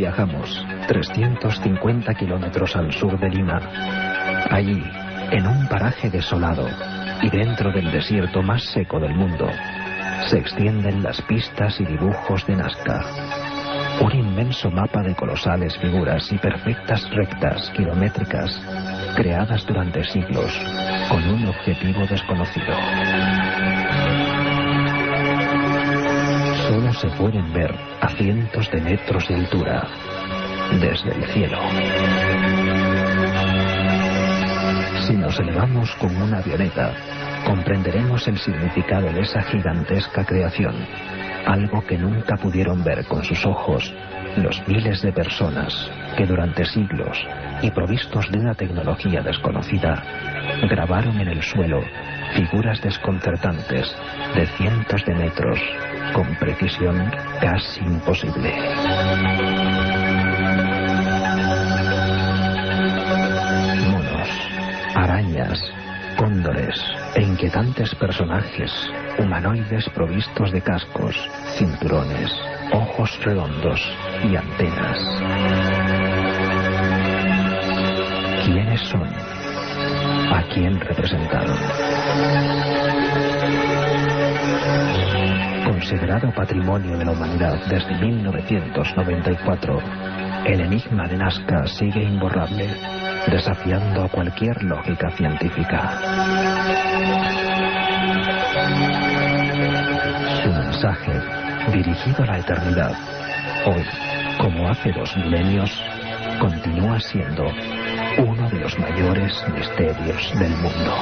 Viajamos 350 kilómetros al sur de Lima. Allí, en un paraje desolado y dentro del desierto más seco del mundo, se extienden las pistas y dibujos de Nazca. Un inmenso mapa de colosales figuras y perfectas rectas kilométricas creadas durante siglos con un objetivo desconocido. Solo se pueden ver a cientos de metros de altura desde el cielo. Si nos elevamos con una avioneta, comprenderemos el significado de esa gigantesca creación, algo que nunca pudieron ver con sus ojos los miles de personas que durante siglos y provistos de una tecnología desconocida grabaron en el suelo figuras desconcertantes de cientos de metros con precisión casi imposible. Monos, arañas, cóndores e inquietantes personajes humanoides provistos de cascos, cinturones, ojos redondos y antenas. ¿Quiénes son? ¿A quién representaron? Considerado patrimonio de la humanidad desde 1994, el enigma de Nazca sigue imborrable, desafiando a cualquier lógica científica. Su mensaje, dirigido a la eternidad, hoy, como hace 2 milenios, continúa siendo uno de los mayores misterios del mundo.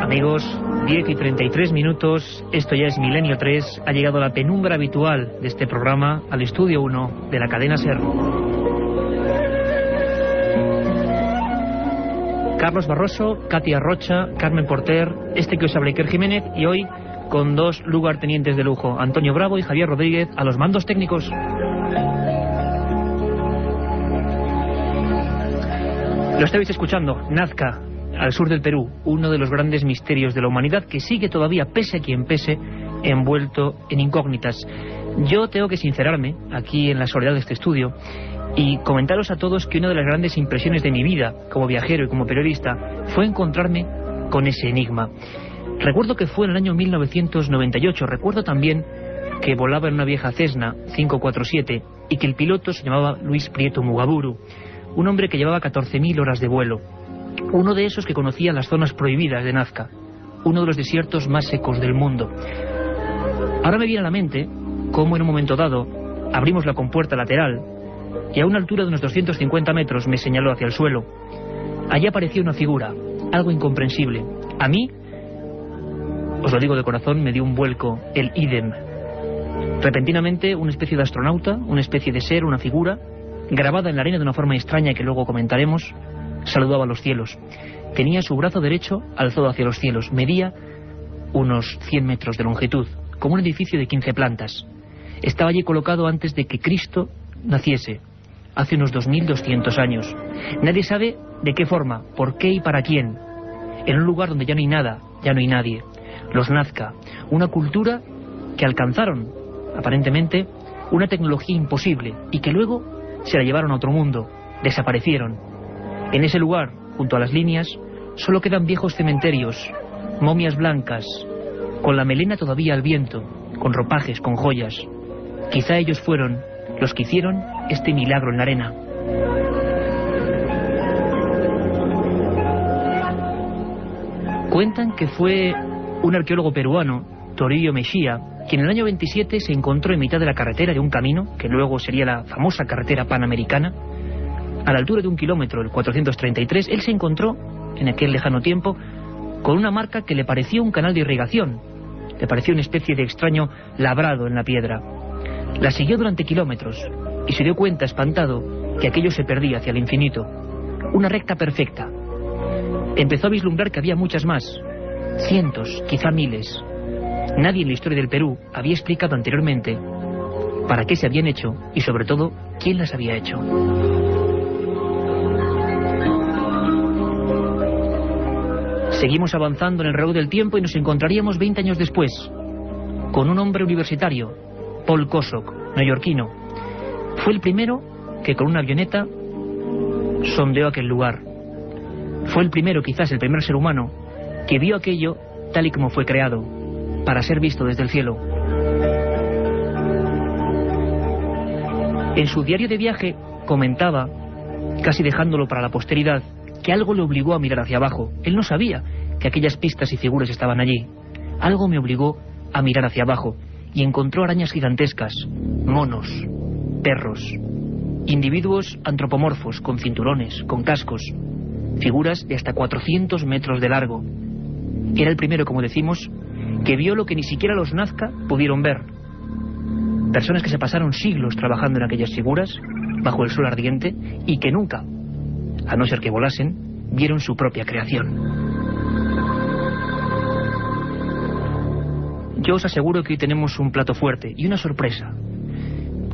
Amigos, 10:33, esto ya es Milenio 3, ha llegado la penumbra habitual de este programa al estudio 1 de la cadena SER. Carlos Barroso, Katia Rocha, Carmen Porter, que os habla Iker Jiménez, y hoy con 2 lugartenientes de lujo, Antonio Bravo y Javier Rodríguez, a los mandos técnicos. Lo estáis escuchando, Nazca, al sur del Perú, uno de los grandes misterios de la humanidad que sigue todavía, pese a quien pese, envuelto en incógnitas. Yo tengo que sincerarme aquí en la soledad de este estudio y comentaros a todos que una de las grandes impresiones de mi vida como viajero y como periodista fue encontrarme con ese enigma. Recuerdo que fue en el año 1998, recuerdo también que volaba en una vieja Cessna 547 y que el piloto se llamaba Luis Prieto Mugaburu, un hombre que llevaba 14.000 horas de vuelo. Uno de esos que conocía las zonas prohibidas de Nazca, uno de los desiertos más secos del mundo. Ahora me viene a la mente cómo en un momento dado abrimos la compuerta lateral y a una altura de unos 250 metros me señaló hacia el suelo. Allí aparecía una figura, algo incomprensible. A mí, os lo digo de corazón, me dio un vuelco, el ídem. Repentinamente, una especie de astronauta, una especie de ser, una figura, grabada en la arena de una forma extraña que luego comentaremos, saludaba a los cielos. Tenía su brazo derecho alzado hacia los cielos. Medía unos 100 metros de longitud, como un edificio de 15 plantas. Estaba allí colocado antes de que Cristo naciese, hace unos 2200 años. Nadie sabe de qué forma, por qué y para quién. En un lugar donde ya no hay nada, ya no hay nadie. Los Nazca, una cultura que alcanzaron, aparentemente, una tecnología imposible y que luego se la llevaron a otro mundo, desaparecieron. En ese lugar, junto a las líneas, solo quedan viejos cementerios, momias blancas, con la melena todavía al viento, con ropajes, con joyas. Quizá ellos fueron los que hicieron este milagro en la arena. Cuentan que fue un arqueólogo peruano, Toribio Mejía, quien en el año 27 se encontró en mitad de la carretera de un camino, que luego sería la famosa carretera panamericana. A la altura de 1 kilómetro, el 433, él se encontró, en aquel lejano tiempo, con una marca que le pareció un canal de irrigación. Le pareció una especie de extraño labrado en la piedra. La siguió durante kilómetros y se dio cuenta, espantado, que aquello se perdía hacia el infinito. Una recta perfecta. Empezó a vislumbrar que había muchas más, cientos, quizá miles. Nadie en la historia del Perú había explicado anteriormente para qué se habían hecho y sobre todo quién las había hecho. Seguimos avanzando en el reloj del tiempo y nos encontraríamos 20 años después con un hombre universitario, Paul Kosok, neoyorquino. Fue el primero que con una avioneta sondeó aquel lugar. Fue el primero, quizás el primer ser humano, que vio aquello tal y como fue creado, para ser visto desde el cielo. En su diario de viaje comentaba, casi dejándolo para la posteridad, que algo le obligó a mirar hacia abajo. Él no sabía que aquellas pistas y figuras estaban allí. Algo me obligó a mirar hacia abajo y encontró arañas gigantescas, monos, perros, individuos antropomorfos con cinturones, con cascos, figuras de hasta 400 metros de largo. Era el primero, como decimos, que vio lo que ni siquiera los Nazca pudieron ver. Personas que se pasaron siglos trabajando en aquellas figuras, bajo el sol ardiente, y que nunca, a no ser que volasen, vieron su propia creación. Yo os aseguro que hoy tenemos un plato fuerte y una sorpresa.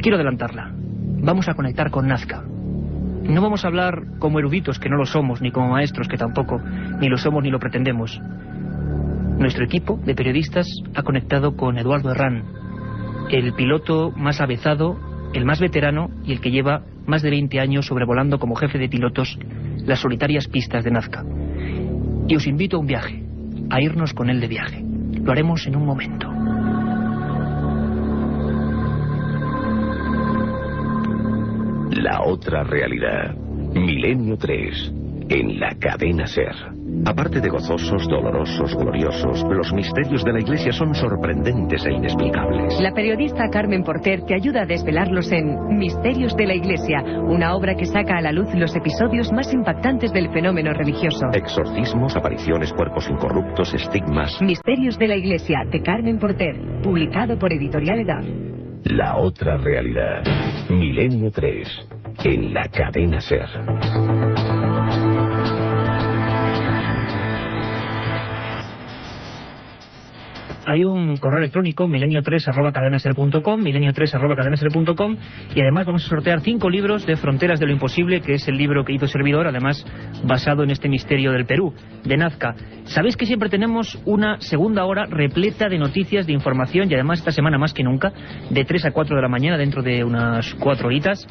Quiero adelantarla. Vamos a conectar con Nazca. No vamos a hablar como eruditos, que no lo somos, ni como maestros, que tampoco, ni lo somos ni lo pretendemos. Nuestro equipo de periodistas ha conectado con Eduardo Herrán, el piloto más avezado, el más veterano y el que lleva más de 20 años sobrevolando como jefe de pilotos las solitarias pistas de Nazca. Y os invito a un viaje, a irnos con él de viaje. Lo haremos en un momento. La otra realidad. Milenio 3. En la cadena SER. Aparte de gozosos, dolorosos, gloriosos, los misterios de la Iglesia son sorprendentes e inexplicables. La periodista Carmen Porter te ayuda a desvelarlos en Misterios de la Iglesia, una obra que saca a la luz los episodios más impactantes del fenómeno religioso. Exorcismos, apariciones, cuerpos incorruptos, estigmas. Misterios de la Iglesia, de Carmen Porter, publicado por Editorial Edad. La otra realidad. Milenio 3. En la cadena SER. Hay un correo electrónico, milenio3@cadenaser.com, milenio3@cadenaser.com, y además vamos a sortear 5 libros de Fronteras de lo Imposible, que es el libro que hizo servidor, además basado en este misterio del Perú, de Nazca. Sabéis que siempre tenemos una segunda hora repleta de noticias, de información, y además esta semana más que nunca, de 3 a 4 de la mañana, dentro de unas 4 horitas.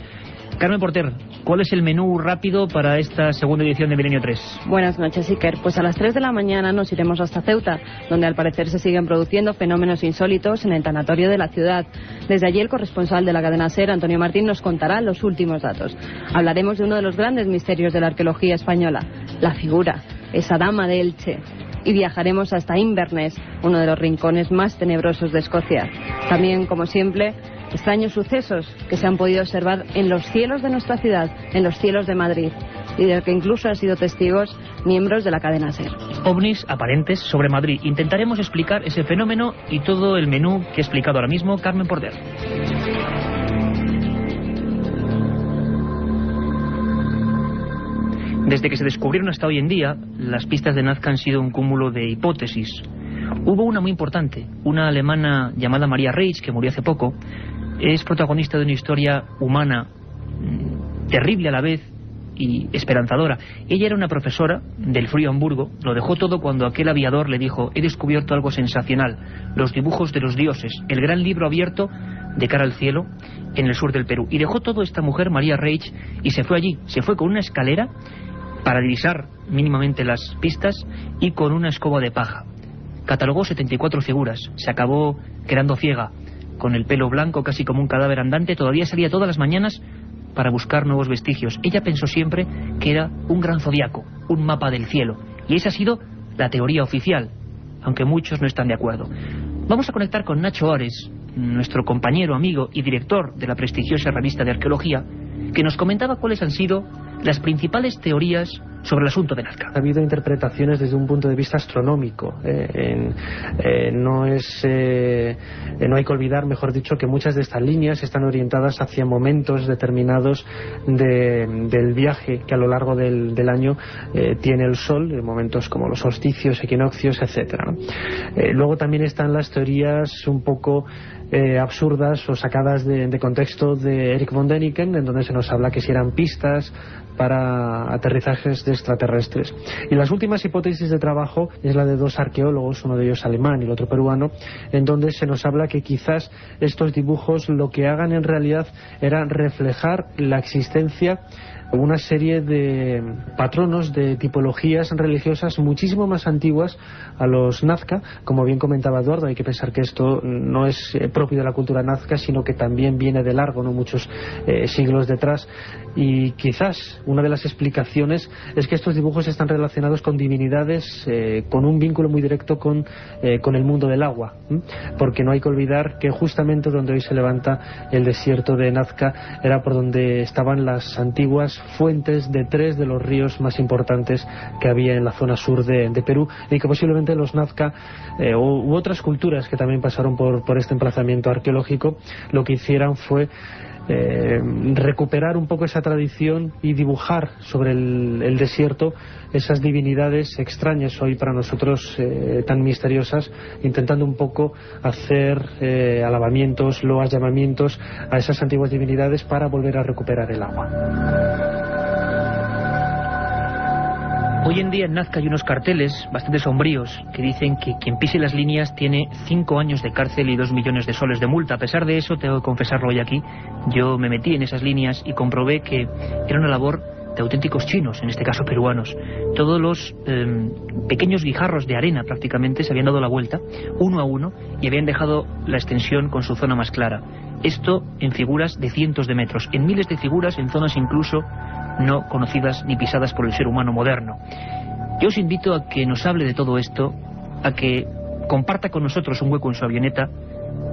Carmen Porter, ¿cuál es el menú rápido para esta segunda edición de Milenio 3? Buenas noches, Iker. Pues a las 3 de la mañana nos iremos hasta Ceuta, donde al parecer se siguen produciendo fenómenos insólitos en el tanatorio de la ciudad. Desde allí el corresponsal de la cadena SER, Antonio Martín, nos contará los últimos datos. Hablaremos de uno de los grandes misterios de la arqueología española, la figura, esa dama de Elche. Y viajaremos hasta Inverness, uno de los rincones más tenebrosos de Escocia. También, como siempre, extraños sucesos que se han podido observar en los cielos de nuestra ciudad, en los cielos de Madrid, y del que incluso han sido testigos miembros de la cadena SER. OVNIs aparentes sobre Madrid. Intentaremos explicar ese fenómeno y todo el menú que he explicado ahora mismo Carmen Porter. Desde que se descubrieron hasta hoy en día, las pistas de Nazca han sido un cúmulo de hipótesis. Hubo una muy importante, una alemana llamada Maria Reich, que murió hace poco. Es protagonista de una historia humana terrible a la vez y esperanzadora. Ella era una profesora del Frío Hamburgo, lo dejó todo cuando aquel aviador le dijo: he descubierto algo sensacional, los dibujos de los dioses, el gran libro abierto de cara al cielo en el sur del Perú. Y dejó todo esta mujer, Maria Reich, y se fue allí, se fue con una escalera para divisar mínimamente las pistas y con una escoba de paja. Catalogó 74 figuras, se acabó quedando ciega, con el pelo blanco casi como un cadáver andante. Todavía salía todas las mañanas para buscar nuevos vestigios. Ella pensó siempre que era un gran zodiaco, un mapa del cielo, y esa ha sido la teoría oficial, aunque muchos no están de acuerdo. Vamos a conectar con Nacho Ores, nuestro compañero, amigo y director de la prestigiosa revista de arqueología, que nos comentaba cuáles han sido las principales teorías sobre el asunto de Nazca. Ha habido interpretaciones desde un punto de vista astronómico. No hay que olvidar, mejor dicho, que muchas de estas líneas están orientadas hacia momentos determinados del viaje que a lo largo del año tiene el Sol, en momentos como los solsticios, equinoccios, etcétera, ¿no? Luego también están las teorías un poco absurdas o sacadas de contexto de Erich von Däniken, en donde se nos habla que si eran pistas para aterrizajes de extraterrestres. Y las últimas hipótesis de trabajo es la de dos arqueólogos, uno de ellos alemán y el otro peruano, en donde se nos habla que quizás estos dibujos lo que hagan en realidad era reflejar la existencia una serie de patronos, de tipologías religiosas muchísimo más antiguas a los Nazca. Como bien comentaba Eduardo, hay que pensar que esto no es propio de la cultura nazca, sino que también viene de largo, ¿no?, muchos siglos detrás, y quizás una de las explicaciones es que estos dibujos están relacionados con divinidades con un vínculo muy directo con el mundo del agua, porque no hay que olvidar que justamente donde hoy se levanta el desierto de Nazca era por donde estaban las antiguas fuentes de 3 de los ríos más importantes que había en la zona sur de Perú, y que posiblemente los Nazca u otras culturas que también pasaron por este emplazamiento arqueológico lo que hicieran fue recuperar un poco esa tradición y dibujar sobre el desierto esas divinidades extrañas hoy para nosotros tan misteriosas, intentando un poco hacer alabamientos, loas, llamamientos a esas antiguas divinidades para volver a recuperar el agua. Hoy en día en Nazca hay unos carteles bastante sombríos que dicen que quien pise las líneas tiene 5 años de cárcel y 2 millones de soles de multa. A pesar de eso, tengo que confesarlo hoy aquí, yo me metí en esas líneas y comprobé que era una labor de auténticos chinos, en este caso peruanos. Todos los pequeños guijarros de arena prácticamente se habían dado la vuelta, uno a uno, y habían dejado la extensión con su zona más clara. Esto en figuras de cientos de metros, en miles de figuras, en zonas incluso no conocidas ni pisadas por el ser humano moderno. Yo os invito a que nos hable de todo esto, a que comparta con nosotros un hueco en su avioneta,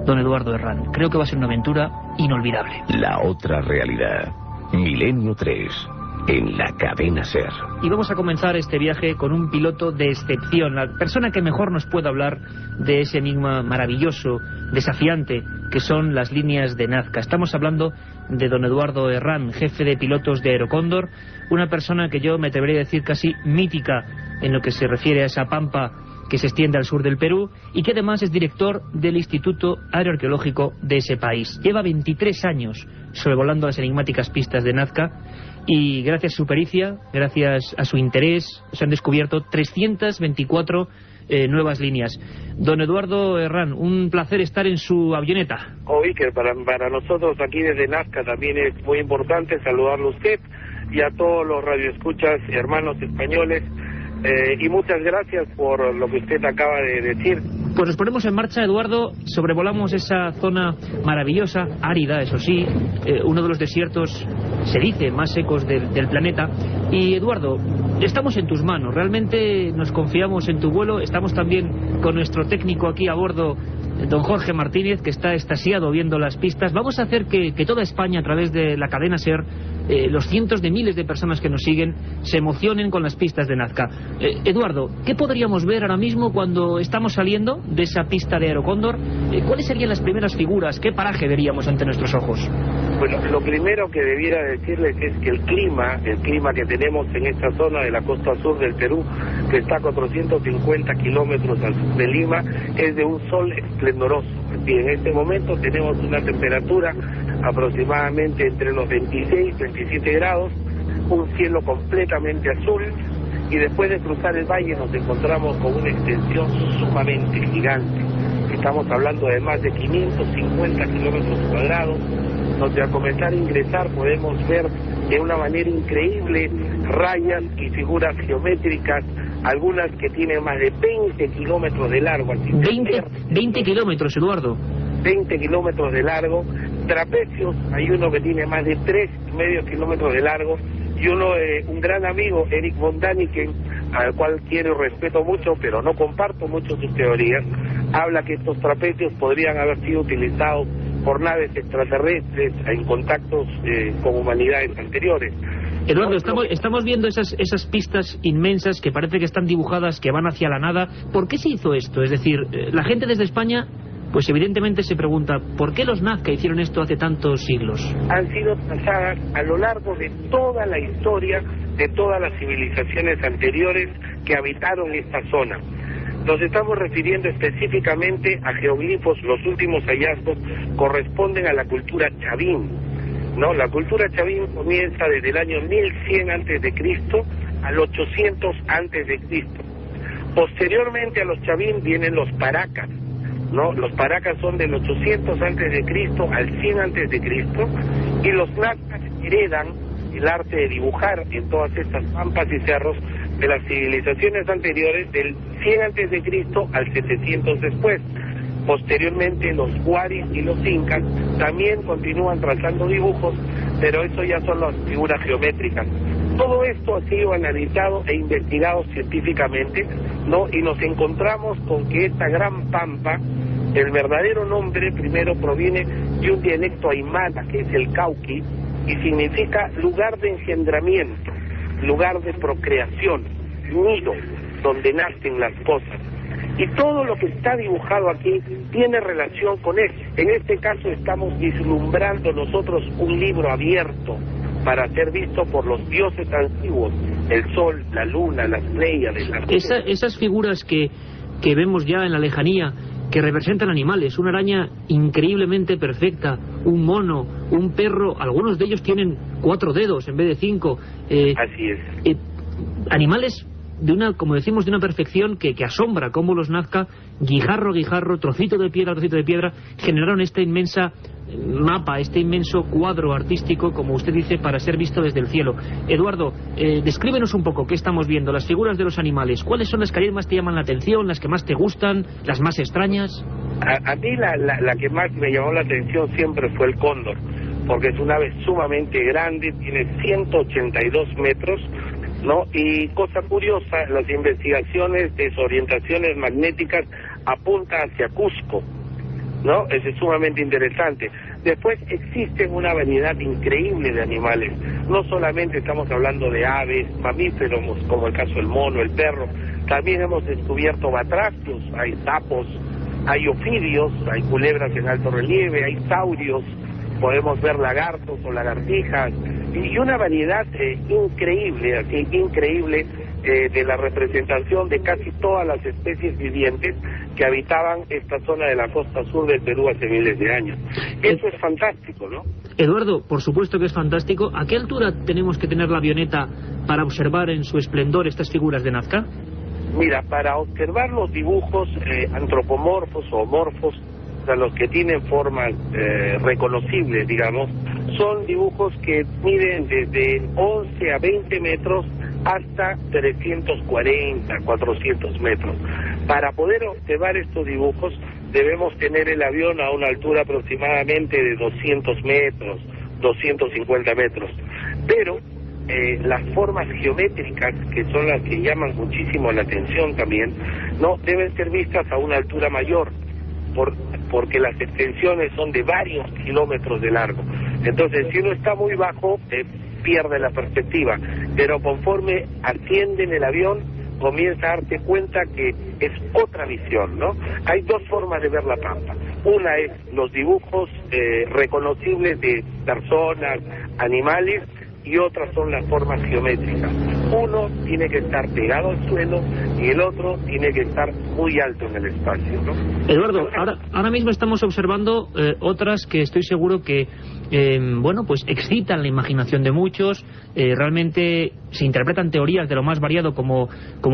don Eduardo Herrán. Creo que va a ser una aventura inolvidable. La otra realidad. Milenio 3. En la cadena SER. Y vamos a comenzar este viaje con un piloto de excepción, la persona que mejor nos puede hablar de ese enigma maravilloso, desafiante, que son las líneas de Nazca. Estamos hablando de don Eduardo Herrán, jefe de pilotos de Aerocóndor, una persona que yo me atrevería a decir casi mítica en lo que se refiere a esa pampa que se extiende al sur del Perú, y que además es director del Instituto Aeroarqueológico de ese país. Lleva 23 años sobrevolando las enigmáticas pistas de Nazca, y gracias a su pericia, gracias a su interés, se han descubierto 324 nuevas líneas. Don Eduardo Herrán, un placer estar en su avioneta. Iker, para nosotros aquí desde Nazca también es muy importante saludarlo a usted y a todos los radioescuchas y hermanos españoles, y muchas gracias por lo que usted acaba de decir. Pues nos ponemos en marcha, Eduardo, sobrevolamos esa zona maravillosa, árida, eso sí, uno de los desiertos, se dice, más secos del planeta. Y Eduardo, estamos en tus manos, realmente nos confiamos en tu vuelo, estamos también con nuestro técnico aquí a bordo, don Jorge Martínez, que está extasiado viendo las pistas. Vamos a hacer que toda España, a través de la cadena SER, los cientos de miles de personas que nos siguen, se emocionen con las pistas de Nazca. Eduardo, ¿qué podríamos ver ahora mismo cuando estamos saliendo de esa pista de Aerocóndor? ¿Cuáles serían las primeras figuras? ¿Qué paraje veríamos ante nuestros ojos? Bueno, lo primero que debiera decirles es que el clima que tenemos en esta zona de la costa sur del Perú, que está a 450 kilómetros al sur de Lima, es de un sol esplendoroso. Y en este momento tenemos una temperatura aproximadamente entre los 26 y 27 grados, un cielo completamente azul, y después de cruzar el valle nos encontramos con una extensión sumamente gigante. Estamos hablando de más de 550 kilómetros cuadrados, donde al comenzar a ingresar podemos ver de una manera increíble rayas y figuras geométricas, algunas que tienen más de 20 kilómetros de largo. 20 kilómetros, Eduardo. 20 kilómetros de largo, trapecios, hay uno que tiene más de 3,5 kilómetros de largo, y un gran amigo, Erich von Däniken, al cual quiero y respeto mucho, pero no comparto mucho sus teorías, habla que estos trapecios podrían haber sido utilizados por naves extraterrestres en contactos con humanidades anteriores. Eduardo, estamos viendo esas pistas inmensas que parece que están dibujadas, que van hacia la nada. ¿Por qué se hizo esto? Es decir, la gente desde España, pues evidentemente se pregunta, ¿por qué los Nazca hicieron esto hace tantos siglos? Han sido trazadas a lo largo de toda la historia de todas las civilizaciones anteriores que habitaron esta zona. Nos estamos refiriendo específicamente a geoglifos. Los últimos hallazgos corresponden a la cultura chavín, ¿no? La cultura chavín comienza desde el año 1100 a.C. al 800 a.C. Posteriormente a los chavín vienen los paracas, ¿no? Los paracas son del 800 a.C. al 100 a.C. y los nazcas heredan el arte de dibujar en todas estas pampas y cerros de las civilizaciones anteriores del 100 a.C. al 700 después. Posteriormente los huaris y los incas también continúan trazando dibujos, pero eso ya son las figuras geométricas. Todo esto ha sido analizado e investigado científicamente, ¿no? Y nos encontramos con que esta gran pampa, el verdadero nombre primero proviene de un dialecto aymara, que es el cauqui, y significa lugar de engendramiento, lugar de procreación, nido, donde nacen las cosas. Y todo lo que está dibujado aquí tiene relación con él. En este caso estamos vislumbrando nosotros un libro abierto para ser visto por los dioses antiguos, el sol, la luna, las pleiades. Esas figuras que vemos ya en la lejanía, que representan animales, una araña increíblemente perfecta, un mono, un perro, algunos de ellos tienen 4 dedos en vez de 5. Así es. Animales de una, como decimos, de una perfección que asombra, como los Nazca, guijarro a guijarro, trocito de piedra, generaron esta inmensa mapa, este inmenso cuadro artístico, como usted dice, para ser visto desde el cielo. Eduardo, descríbenos un poco qué estamos viendo, las figuras de los animales. ¿Cuáles son las que más te llaman la atención, las que más te gustan, las más extrañas? A mí la que más me llamó la atención siempre fue el cóndor, porque es un ave sumamente grande, tiene 182 metros, ¿no? Y cosa curiosa, las investigaciones de sus orientaciones magnéticas apuntan hacia Cusco, ¿no? Eso es sumamente interesante. Después existen una variedad increíble de animales. No solamente estamos hablando de aves, mamíferos, como el caso del mono, el perro. También hemos descubierto batracios, hay sapos, hay ofidios, hay culebras en alto relieve, hay saurios, podemos ver lagartos o lagartijas, y una variedad increíble, así increíble, de la representación de casi todas las especies vivientes que habitaban esta zona de la costa sur del Perú hace miles de años. Eso es fantástico, ¿no? Eduardo, por supuesto que es fantástico. ¿A qué altura tenemos que tener la avioneta para observar en su esplendor estas figuras de Nazca? Mira, para observar los dibujos antropomorfos o morfos, o sea, los que tienen formas reconocibles, digamos, son dibujos que miden desde 11 a 20 metros hasta 340, 400 metros. Para poder observar estos dibujos debemos tener el avión a una altura aproximadamente de 200 metros, 250 metros. Pero las formas geométricas, que son las que llaman muchísimo la atención también, no deben ser vistas a una altura mayor, porque las extensiones son de varios kilómetros de largo. Entonces, si uno está muy bajo, pierde la perspectiva, pero conforme asciende en el avión, comienza a darse cuenta que es otra visión, ¿no? Hay dos formas de ver la pampa. Una es los dibujos reconocibles de personas, animales, y otras son las formas geométricas. Uno tiene que estar pegado al suelo y el otro tiene que estar muy alto en el espacio, ¿no? Eduardo, ahora mismo estamos observando otras que estoy seguro que bueno, pues excitan la imaginación de muchos. Realmente se interpretan teorías de lo más variado, como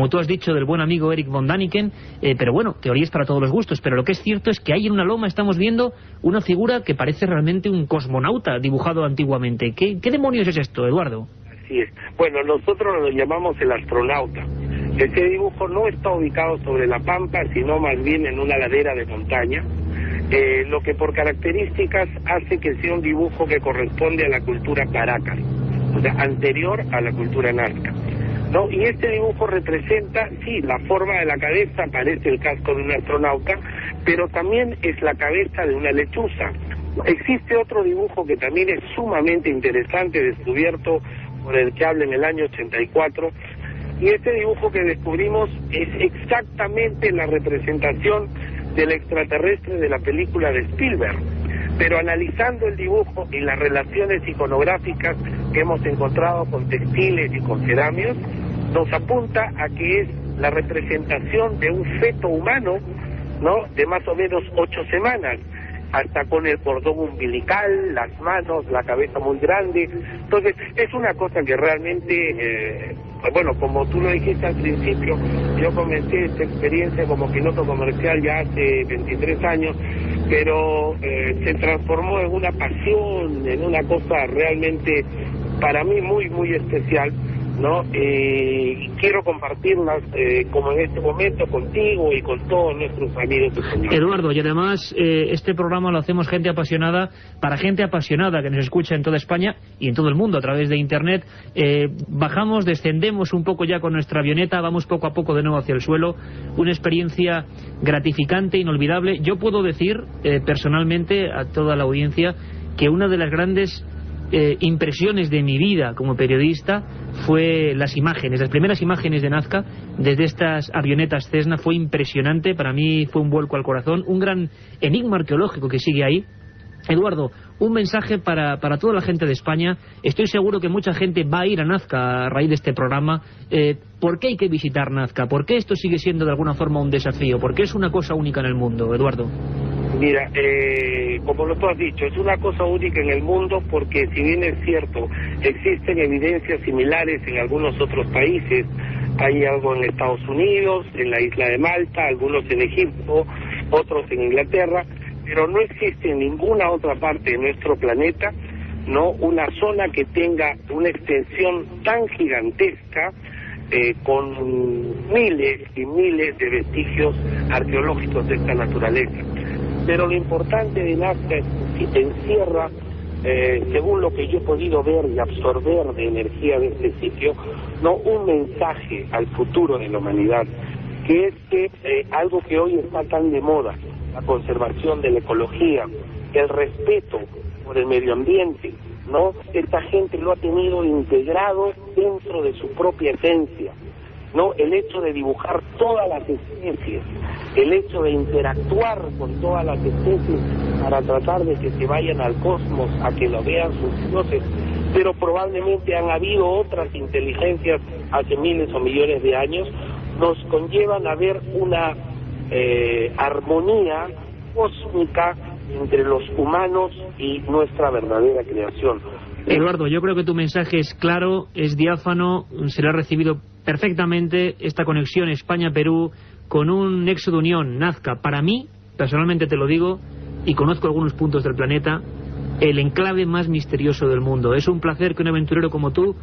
tú has dicho, del buen amigo Eric von Daniken, pero bueno, teorías para todos los gustos. Pero lo que es cierto es que ahí en una loma estamos viendo una figura que parece realmente un cosmonauta dibujado antiguamente. ¿Qué demonios es esto, Eduardo? Así es. Bueno, nosotros lo llamamos el astronauta. Este dibujo no está ubicado sobre la pampa, sino más bien en una ladera de montaña, lo que por características hace que sea un dibujo que corresponde a la cultura Paracas, o sea, anterior a la cultura Nazca, ¿no? Y este dibujo representa, sí, la forma de la cabeza, parece el casco de un astronauta, pero también es la cabeza de una lechuza. Existe otro dibujo que también es sumamente interesante, descubierto por el que habla en el año 84, y este dibujo que descubrimos es exactamente la representación del extraterrestre de la película de Spielberg. Pero analizando el dibujo y las relaciones iconográficas que hemos encontrado con textiles y con cerámicos, nos apunta a que es la representación de un feto humano, ¿no?, de más o menos 8 semanas, hasta con el cordón umbilical, las manos, la cabeza muy grande. Entonces, es una cosa que realmente, bueno, como tú lo dijiste al principio, yo comencé esta experiencia como piloto comercial ya hace 23 años, pero se transformó en una pasión, en una cosa realmente para mí muy, muy especial, ¿no? Quiero compartirlas como en este momento contigo y con todos nuestros amigos españoles. Eduardo, y además este programa lo hacemos gente apasionada, para gente apasionada que nos escucha en toda España y en todo el mundo a través de Internet. Bajamos, descendemos un poco ya con nuestra avioneta, vamos poco a poco de nuevo hacia el suelo, una experiencia gratificante, inolvidable. Yo puedo decir personalmente a toda la audiencia que una de las grandes impresiones de mi vida como periodista fue las primeras imágenes de Nazca desde estas avionetas Cessna. Fue impresionante, para mí fue un vuelco al corazón, un gran enigma arqueológico que sigue ahí. Eduardo, un mensaje para toda la gente de España. Estoy seguro que mucha gente va a ir a Nazca a raíz de este programa. ¿Por qué hay que visitar Nazca? ¿Por qué esto sigue siendo de alguna forma un desafío? ¿Por qué es una cosa única en el mundo, Eduardo? Mira, como lo tú has dicho, es una cosa única en el mundo porque, si bien es cierto, existen evidencias similares en algunos otros países. Hay algo en Estados Unidos, en la isla de Malta, algunos en Egipto, otros en Inglaterra, pero no existe en ninguna otra parte de nuestro planeta, ¿no?, una zona que tenga una extensión tan gigantesca, con miles y miles de vestigios arqueológicos de esta naturaleza. Pero lo importante de Nazca es que encierra, según lo que yo he podido ver y absorber de energía de este sitio, no un mensaje al futuro de la humanidad, que es que algo que hoy está tan de moda, la conservación de la ecología, el respeto por el medio ambiente, ¿no? Esta gente lo ha tenido integrado dentro de su propia esencia, ¿no? El hecho de dibujar todas las especies, el hecho de interactuar con todas las especies para tratar de que se vayan al cosmos a que lo vean sus dioses, pero probablemente han habido otras inteligencias hace miles o millones de años, nos conllevan a ver una armonía cósmica entre los humanos y nuestra verdadera creación. Eduardo, yo creo que tu mensaje es claro, es diáfano, será recibido perfectamente esta conexión España-Perú con un nexo de unión, Nazca. Para mí, personalmente te lo digo, y conozco algunos puntos del planeta, el enclave más misterioso del mundo. Es un placer que un aventurero como tú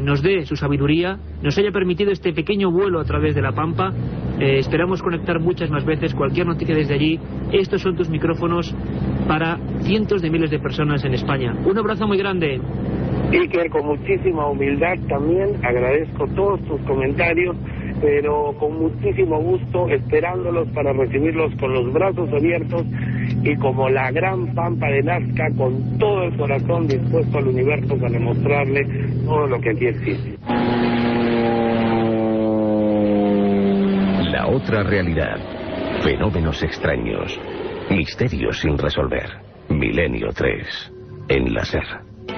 nos dé su sabiduría, nos haya permitido este pequeño vuelo a través de la Pampa. Esperamos conectar muchas más veces. Cualquier noticia desde allí, estos son tus micrófonos para cientos de miles de personas en España. Un abrazo muy grande. Iker, con muchísima humildad también agradezco todos tus comentarios, pero con muchísimo gusto, esperándolos para recibirlos con los brazos abiertos y como la gran Pampa de Nazca, con todo el corazón dispuesto al universo para mostrarle todo lo que aquí existe. La otra realidad. Fenómenos extraños. Misterios sin resolver. Milenio 3. En la SER.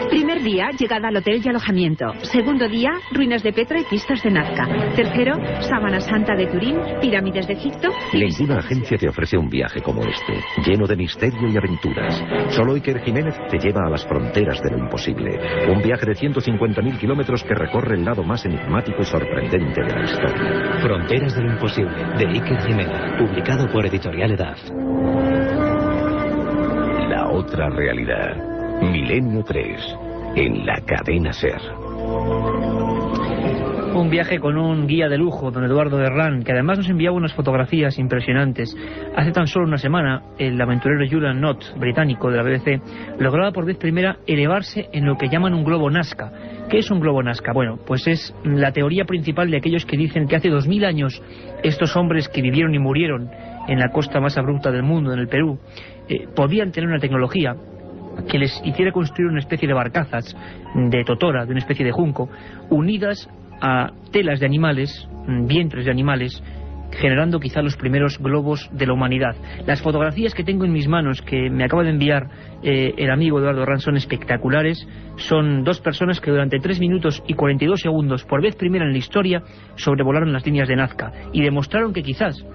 Primer día, llegada al hotel y alojamiento. Segundo día, ruinas de Petra y pistas de Nazca. Tercero, Sábana Santa de Turín, pirámides de Egipto. Ninguna agencia te ofrece un viaje como este, lleno de misterio y aventuras. Solo Iker Jiménez te lleva a las fronteras de lo imposible. Un viaje de 150.000 kilómetros que recorre el lado más enigmático y sorprendente de la historia. Fronteras de lo imposible, de Iker Jiménez, publicado por Editorial Edad. La otra realidad. Milenio 3, en la cadena SER. Un viaje con un guía de lujo, don Eduardo Herrán, que además nos enviaba unas fotografías impresionantes. Hace tan solo una semana, el aventurero Julian Knott, británico de la BBC, lograba por vez primera elevarse en lo que llaman un globo Nazca. ¿Qué es un globo Nazca? Bueno, pues es la teoría principal de aquellos que dicen que hace 2000 años estos hombres que vivieron y murieron en la costa más abrupta del mundo, en el Perú, podían tener una tecnología que les hiciera construir una especie de barcazas de totora, de una especie de junco, unidas a telas de animales, vientres de animales, generando quizá los primeros globos de la humanidad. Las fotografías que tengo en mis manos, que me acaba de enviar el amigo Eduardo Herrán, son espectaculares. Son dos personas que durante 3 minutos y 42 segundos, por vez primera en la historia, sobrevolaron las líneas de Nazca y demostraron que quizás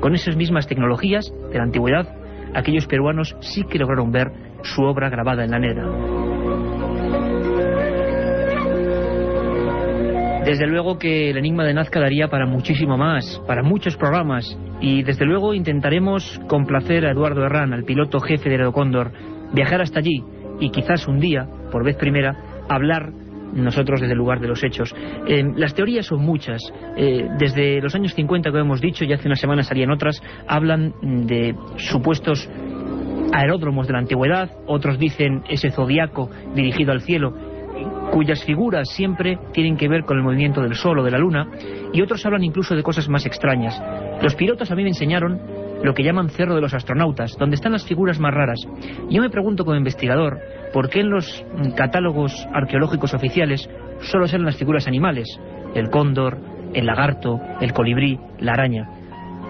con esas mismas tecnologías de la antigüedad, aquellos peruanos sí que lograron ver su obra grabada en la negra. Desde luego que el enigma de Nazca daría para muchísimo más, para muchos programas, y desde luego intentaremos complacer a Eduardo Herrán, al piloto jefe del Aerocóndor, viajar hasta allí y quizás un día, por vez primera, hablar nosotros desde el lugar de los hechos. Las teorías son muchas. Desde los años 50, como hemos dicho, y hace unas semanas salían otras, hablan de supuestos aeródromos de la antigüedad, otros dicen ese zodiaco dirigido al cielo, cuyas figuras siempre tienen que ver con el movimiento del sol o de la luna, y otros hablan incluso de cosas más extrañas. Los pilotos a mí me enseñaron lo que llaman Cerro de los Astronautas, donde están las figuras más raras. Yo me pregunto como investigador, ¿por qué en los catálogos arqueológicos oficiales solo salen las figuras animales? El cóndor, el lagarto, el colibrí, la araña.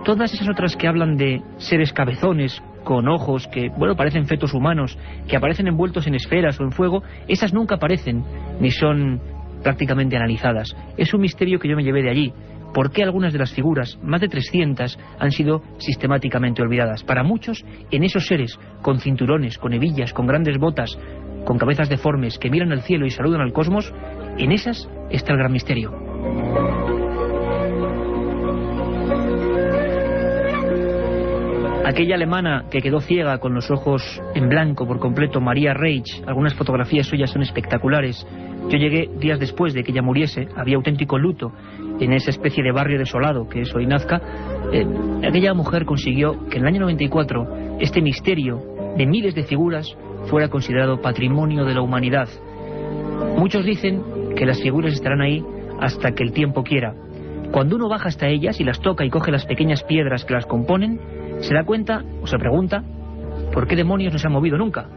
Todas esas otras que hablan de seres cabezones, con ojos que, bueno, parecen fetos humanos, que aparecen envueltos en esferas o en fuego, esas nunca aparecen, ni son prácticamente analizadas. Es un misterio que yo me llevé de allí. ¿Por qué algunas de las figuras, más de 300, han sido sistemáticamente olvidadas? Para muchos, en esos seres, con cinturones, con hebillas, con grandes botas, con cabezas deformes, que miran al cielo y saludan al cosmos, en esas está el gran misterio. Aquella alemana que quedó ciega con los ojos en blanco por completo, María Reich, algunas fotografías suyas son espectaculares. Yo llegué días después de que ella muriese, había auténtico luto en esa especie de barrio desolado que es hoy Nazca. Aquella mujer consiguió que en el año 94 este misterio de miles de figuras fuera considerado patrimonio de la humanidad. Muchos dicen que las figuras estarán ahí hasta que el tiempo quiera. Cuando uno baja hasta ellas y las toca y coge las pequeñas piedras que las componen, se da cuenta o se pregunta ¿por qué demonios no se han movido nunca?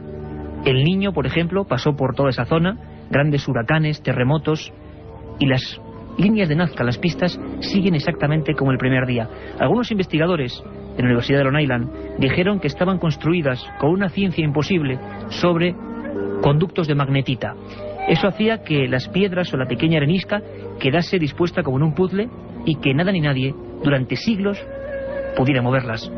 El Niño, por ejemplo, pasó por toda esa zona, grandes huracanes, terremotos, y las líneas de Nazca, las pistas, siguen exactamente como el primer día. Algunos investigadores de la Universidad de Long Island dijeron que estaban construidas con una ciencia imposible sobre conductos de magnetita. Eso hacía que las piedras o la pequeña arenisca quedase dispuesta como en un puzzle y que nada ni nadie, durante siglos, pudiera moverlas.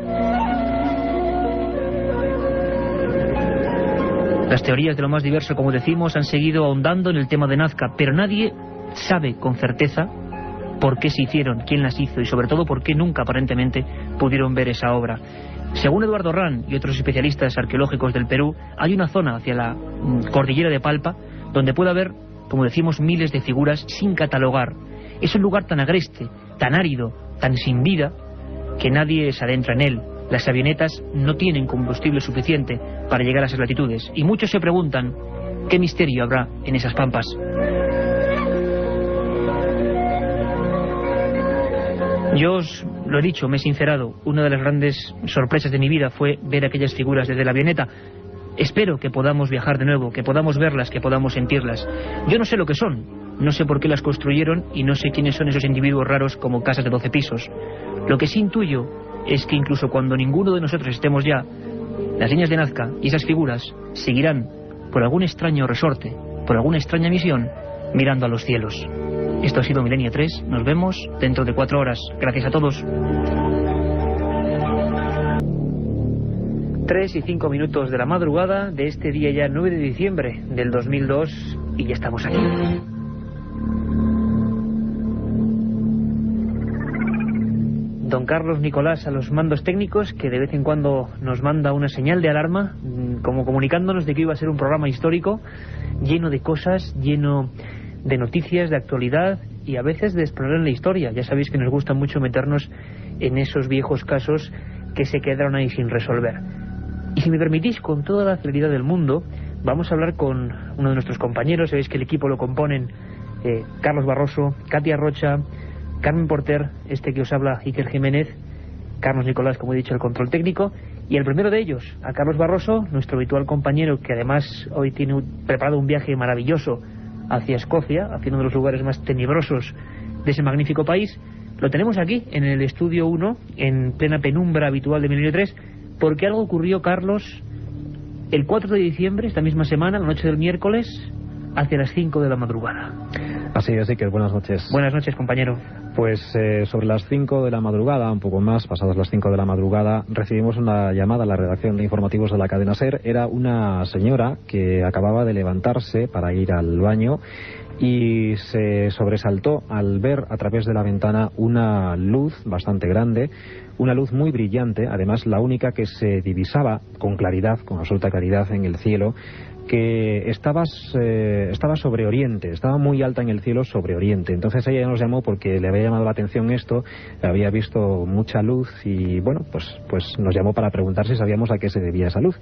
Las teorías de lo más diverso, como decimos, han seguido ahondando en el tema de Nazca, pero nadie sabe con certeza por qué se hicieron, quién las hizo y sobre todo por qué nunca aparentemente pudieron ver esa obra. Según Eduardo Herrán y otros especialistas arqueológicos del Perú, hay una zona hacia la cordillera de Palpa donde puede haber, como decimos, miles de figuras sin catalogar. Es un lugar tan agreste, tan árido, tan sin vida, que nadie se adentra en él. Las avionetas no tienen combustible suficiente para llegar a esas latitudes y muchos se preguntan qué misterio habrá en esas pampas. Yo os lo he dicho, me he sincerado, una de las grandes sorpresas de mi vida fue ver aquellas figuras desde la avioneta. Espero que podamos viajar de nuevo, que podamos verlas, que podamos sentirlas. Yo no sé lo que son, no sé por qué las construyeron y no sé quiénes son esos individuos raros como casas de 12 pisos. Lo que sí intuyo es que incluso cuando ninguno de nosotros estemos ya, las líneas de Nazca y esas figuras seguirán por algún extraño resorte, por alguna extraña misión, mirando a los cielos. Esto ha sido Milenio 3, nos vemos dentro de 4 horas. Gracias a todos. 3 y 5 minutos de la madrugada de este día ya 9 de diciembre del 2002 y ya estamos aquí. Don Carlos Nicolás a los mandos técnicos, que de vez en cuando nos manda una señal de alarma, como comunicándonos de que iba a ser un programa histórico, lleno de cosas, lleno de noticias, de actualidad y a veces de explorar en la historia. Ya sabéis que nos gusta mucho meternos en esos viejos casos que se quedaron ahí sin resolver. Y si me permitís, con toda la celeridad del mundo, vamos a hablar con uno de nuestros compañeros. Sabéis que el equipo lo componen Carlos Barroso, Katia Rocha, Carmen Porter, este que os habla, Iker Jiménez, Carlos Nicolás, como he dicho, el control técnico, Y el primero de ellos, a Carlos Barroso, nuestro habitual compañero, que además hoy tiene preparado un viaje maravilloso hacia Escocia, hacia uno de los lugares más tenebrosos de ese magnífico país. Lo tenemos aquí, en el estudio 1, en plena penumbra habitual de Milenio 3, porque algo ocurrió, Carlos, el 4 de diciembre, esta misma semana, la noche del miércoles, hacia las 5 de la madrugada. Así es, que buenas noches. Buenas noches, compañero. Pues sobre las 5 de la madrugada, un poco más, pasadas las 5 de la madrugada, recibimos una llamada a la redacción de informativos de la cadena SER. Era una señora que acababa de levantarse para ir al baño y se sobresaltó al ver a través de la ventana una luz bastante grande, una luz muy brillante, además la única que se divisaba con claridad, con absoluta claridad en el cielo, que estaba sobre Oriente, estaba muy alta en el cielo sobre Oriente. Entonces ella nos llamó porque le había llamado la atención esto, había visto mucha luz y bueno, pues nos llamó para preguntar si sabíamos a qué se debía esa luz.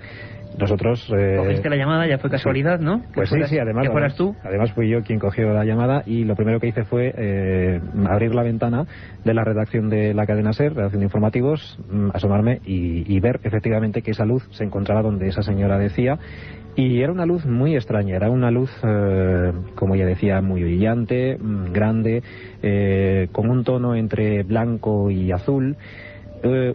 Nosotros... Cogiste la llamada, ya fue casualidad, ¿no? Pues sí, además... Que fueras tú. Además fui yo quien cogió la llamada y lo primero que hice fue abrir la ventana de la redacción de la cadena SER, redacción de informativos, asomarme y ver efectivamente que esa luz se encontraba donde esa señora decía. Y era una luz muy extraña, era una luz, como ella decía, muy brillante, grande, con un tono entre blanco y azul.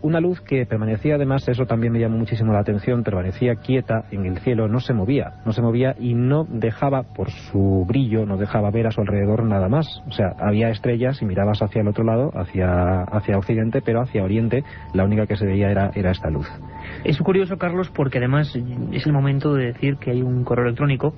Una luz que permanecía, además, eso también me llamó muchísimo la atención, permanecía quieta en el cielo, no se movía y no dejaba, por su brillo, no dejaba ver a su alrededor nada más. O sea, había estrellas y mirabas hacia el otro lado, hacia Occidente, pero hacia Oriente la única que se veía era esta luz. Es curioso, Carlos, porque además es el momento de decir que hay un correo electrónico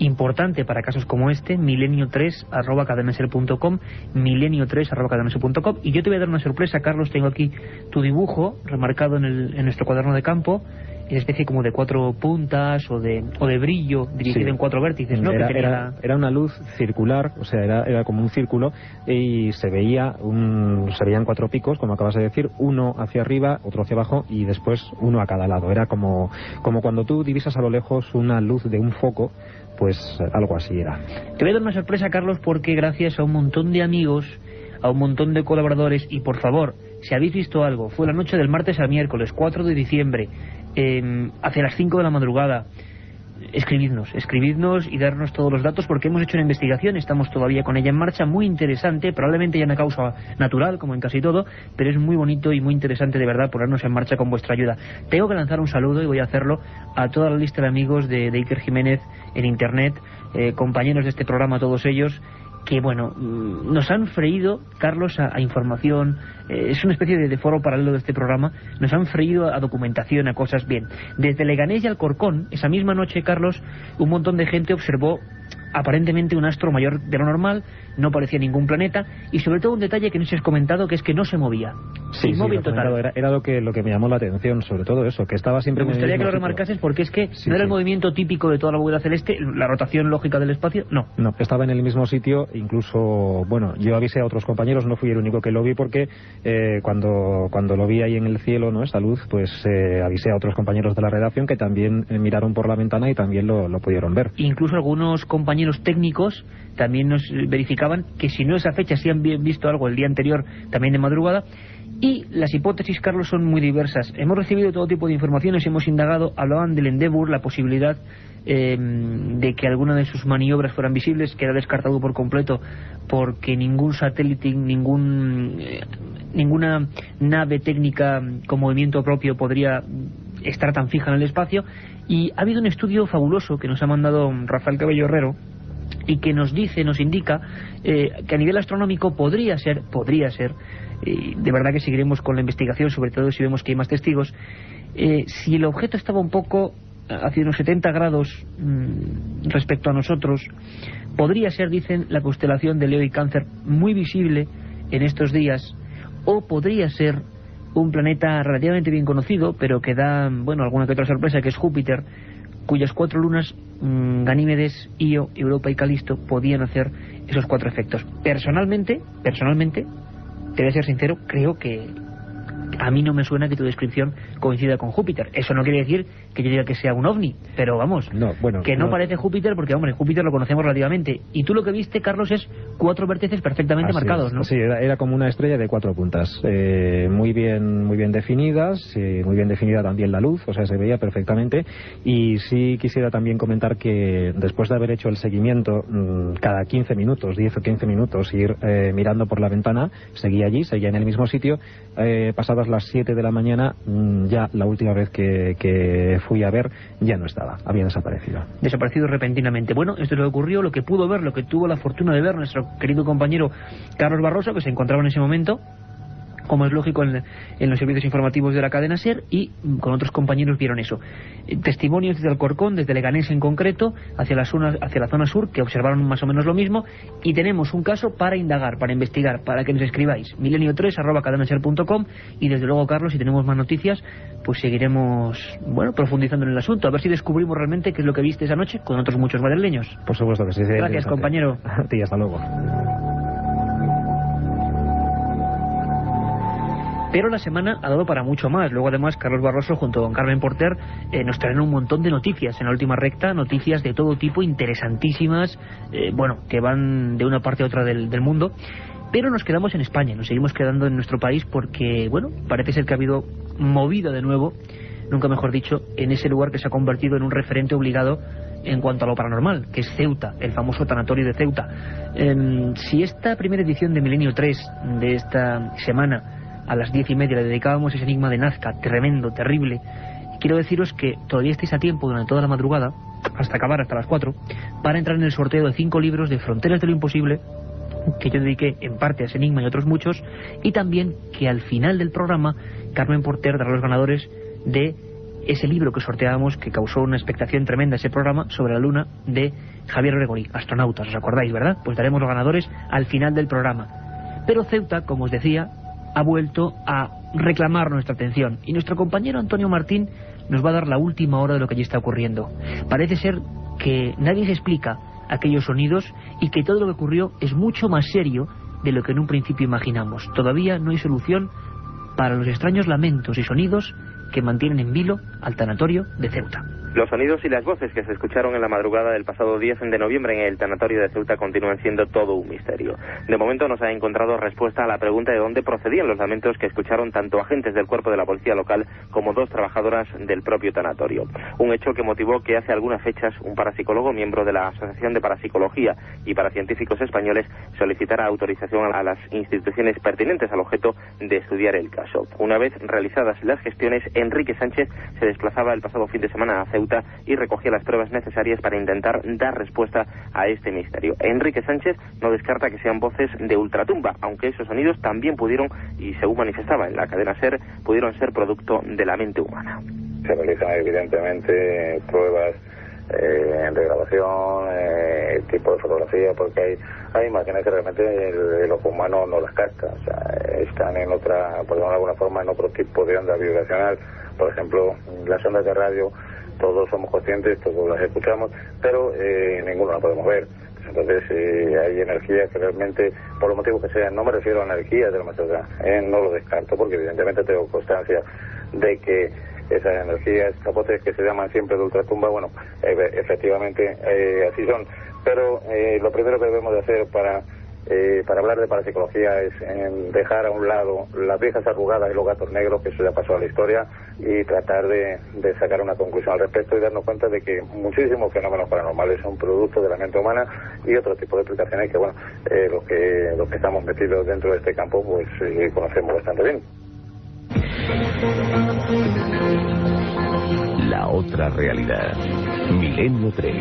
importante para casos como este, milenio3@cadenaser.com, milenio3@cadenaser.com. Y yo te voy a dar una sorpresa, Carlos. Tengo aquí tu dibujo remarcado en nuestro cuaderno de campo, en especie como de 4 puntas o de brillo dirigido en 4 vértices, ¿no? Era una luz circular, o sea, era como un círculo y se veían 4 picos, como acabas de decir, uno hacia arriba, otro hacia abajo y después uno a cada lado. Era como cuando tú divisas a lo lejos una luz de un foco, pues algo así era. Te voy a dar una sorpresa, Carlos, porque gracias a un montón de amigos, a un montón de colaboradores, y por favor, si habéis visto algo, fue la noche del martes al miércoles, 4 de diciembre, hacia las 5 de la madrugada, escribidnos y darnos todos los datos, porque hemos hecho una investigación, estamos todavía con ella en marcha, muy interesante, probablemente ya una causa natural, como en casi todo, pero es muy bonito y muy interesante de verdad ponernos en marcha con vuestra ayuda. Tengo que lanzar un saludo, y voy a hacerlo, a toda la lista de amigos de Iker Jiménez en Internet, compañeros de este programa, todos ellos, que bueno, nos han freído, Carlos, a información. Es una especie de foro paralelo de este programa. Nos han freído a documentación, a cosas. Bien, desde Leganés y Alcorcón, esa misma noche, Carlos, un montón de gente observó aparentemente un astro mayor de lo normal, no parecía ningún planeta, y sobre todo un detalle que no se has comentado, que es que no se movía. Sí, inmóvil total. Era lo que me llamó la atención, sobre todo eso, que estaba siempre... Me gustaría que lo remarcases, porque es que no era el movimiento típico de toda la bóveda celeste, la rotación lógica del espacio, no. No, estaba en el mismo sitio, incluso, bueno, yo avisé a otros compañeros, no fui el único que lo vi, porque cuando lo vi ahí en el cielo, ¿no?, esa luz, pues avisé a otros compañeros de la redacción que también miraron por la ventana y también lo pudieron ver. Incluso algunos compañeros técnicos también nos verificaban que si no esa fecha, sí han visto algo el día anterior, también de madrugada. Y las hipótesis, Carlos, son muy diversas. Hemos recibido todo tipo de informaciones, hemos indagado. Hablaban del Endeavour, la posibilidad de que alguna de sus maniobras fueran visibles, que era descartado por completo porque ningún satélite, ninguna nave técnica con movimiento propio podría estar tan fija en el espacio. Y ha habido un estudio fabuloso que nos ha mandado Rafael Cabello Herrero, y que nos indica que a nivel astronómico podría ser, de verdad que seguiremos con la investigación, sobre todo si vemos que hay más testigos, si el objeto estaba un poco hacia unos 70 grados respecto a nosotros, podría ser, dicen, la constelación de Leo y Cáncer, muy visible en estos días, o podría ser un planeta relativamente bien conocido, pero que da, bueno, alguna que otra sorpresa, que es Júpiter, cuyas 4 lunas, Ganímedes, Io, Europa y Calisto, podían hacer esos 4 efectos. Personalmente, te voy a ser sincero, creo que A mí no me suena que tu descripción coincida con Júpiter. Eso no quiere decir que yo diga que sea un ovni, pero vamos, que no parece Júpiter porque, hombre, Júpiter lo conocemos relativamente. Y tú lo que viste, Carlos, es 4 vértices perfectamente marcados, ¿no? Sí, era como una estrella de 4 puntas, muy bien definidas, muy bien definida también la luz, o sea, se veía perfectamente. Y sí quisiera también comentar que después de haber hecho el seguimiento cada 15 minutos, 10 o 15 minutos, ir mirando por la ventana, seguía en el mismo sitio, pasadas las 7 de la mañana, ya la última vez que fui a ver, ya no estaba, había desaparecido. Desaparecido repentinamente. Bueno, esto es lo que ocurrió, lo que pudo ver, lo que tuvo la fortuna de ver nuestro querido compañero Carlos Barroso, que se encontraba en ese momento, como es lógico, en los servicios informativos de la cadena SER, y con otros compañeros vieron eso. Testimonios desde Alcorcón, desde Leganés en concreto, hacia la zona sur, que observaron más o menos lo mismo, y tenemos un caso para indagar, para investigar, para que nos escribáis. milenio3@cadenaser.com, y desde luego, Carlos, si tenemos más noticias, pues seguiremos, profundizando en el asunto, a ver si descubrimos realmente qué es lo que viste esa noche con otros muchos madrileños. Por supuesto que sí. Gracias, compañero. A ti, hasta luego. Pero la semana ha dado para mucho más. Luego, además, Carlos Barroso junto con Carmen Porter nos traen un montón de noticias en la última recta, noticias de todo tipo, interesantísimas, que van de una parte a otra del mundo. Pero nos quedamos en España, nos seguimos quedando en nuestro país porque, parece ser que ha habido movida de nuevo, nunca mejor dicho, en ese lugar que se ha convertido en un referente obligado en cuanto a lo paranormal, que es Ceuta, el famoso tanatorio de Ceuta. Si esta primera edición de Milenio 3 de esta semana a las 10:30 le dedicábamos ese enigma de Nazca, tremendo, terrible, quiero deciros que todavía estáis a tiempo durante toda la madrugada, hasta acabar, hasta las 4, para entrar en el sorteo de 5 libros de Fronteras de lo Imposible, que yo dediqué en parte a ese enigma y otros muchos, y también que al final del programa Carmen Porter dará los ganadores de ese libro que sorteábamos, que causó una expectación tremenda ese programa, sobre la luna, de Javier Gregori, Astronautas, ¿os acordáis, verdad? Pues daremos los ganadores al final del programa. Pero Ceuta, como os decía, ha vuelto a reclamar nuestra atención, y nuestro compañero Antonio Martín nos va a dar la última hora de lo que allí está ocurriendo. Parece ser que nadie se explica aquellos sonidos y que todo lo que ocurrió es mucho más serio de lo que en un principio imaginamos. Todavía no hay solución para los extraños lamentos y sonidos que mantienen en vilo al tanatorio de Ceuta. Los sonidos y las voces que se escucharon en la madrugada del pasado 10 de noviembre en el tanatorio de Ceuta continúan siendo todo un misterio. De momento no se ha encontrado respuesta a la pregunta de dónde procedían los lamentos que escucharon tanto agentes del cuerpo de la policía local como 2 trabajadoras del propio tanatorio. Un hecho que motivó que hace algunas fechas un parapsicólogo, miembro de la Asociación de Parapsicología y Paracientíficos Españoles, solicitara autorización a las instituciones pertinentes al objeto de estudiar el caso. Una vez realizadas las gestiones, Enrique Sánchez se desplazaba el pasado fin de semana a Ceuta y recogía las pruebas necesarias para intentar dar respuesta a este misterio. Enrique Sánchez no descarta que sean voces de ultratumba, aunque esos sonidos también pudieron, y según manifestaba en la cadena SER, pudieron ser producto de la mente humana. Se realizan evidentemente pruebas de grabación, tipo de fotografía, porque hay imágenes que realmente el ojo humano no las capta, o sea, están en otra, por decirlo de alguna forma, en otro tipo de onda vibracional. Por ejemplo, las ondas de radio, todos somos conscientes, todos las escuchamos, pero ninguno la podemos ver. Entonces hay energía que realmente, por los motivos que sean, no me refiero a energía de la materia, no lo descarto, porque evidentemente tengo constancia de que esas energías, capotes que se llaman siempre de ultratumba, efectivamente así son. Pero lo primero que debemos de hacer para hablar de parapsicología es dejar a un lado las viejas arrugadas y los gatos negros, que eso ya pasó a la historia, y tratar de sacar una conclusión al respecto y darnos cuenta de que muchísimos fenómenos paranormales son producto de la mente humana y otro tipo de explicaciones que los que estamos metidos dentro de este campo pues conocemos bastante bien. La otra realidad. Milenio 3.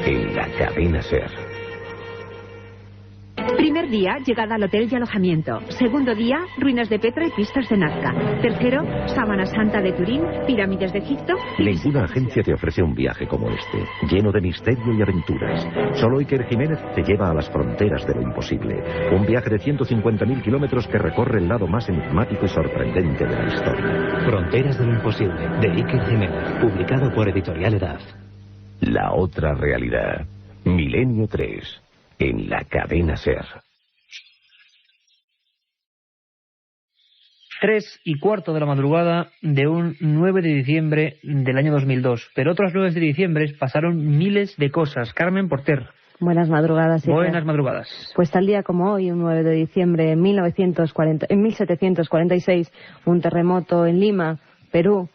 En la cadena SER. Primer día, llegada al hotel y alojamiento. Segundo día, ruinas de Petra y pistas de Nazca. Tercero, Sábana Santa de Turín, pirámides de Egipto. Ninguna agencia te ofrece un viaje como este, lleno de misterio y aventuras. Solo Iker Jiménez te lleva a las fronteras de lo imposible. Un viaje de 150.000 kilómetros que recorre el lado más enigmático y sorprendente de la historia. Fronteras de lo imposible, de Iker Jiménez, publicado por Editorial Edad. La otra realidad. Milenio 3. En la cadena SER. 3:15 de la madrugada de un 9 de diciembre del año 2002. Pero otros 9 de diciembre pasaron miles de cosas. Carmen Porter. Buenas madrugadas. Buenas madrugadas. Pues tal día como hoy, un 9 de diciembre en 1746, un terremoto en Lima, Perú.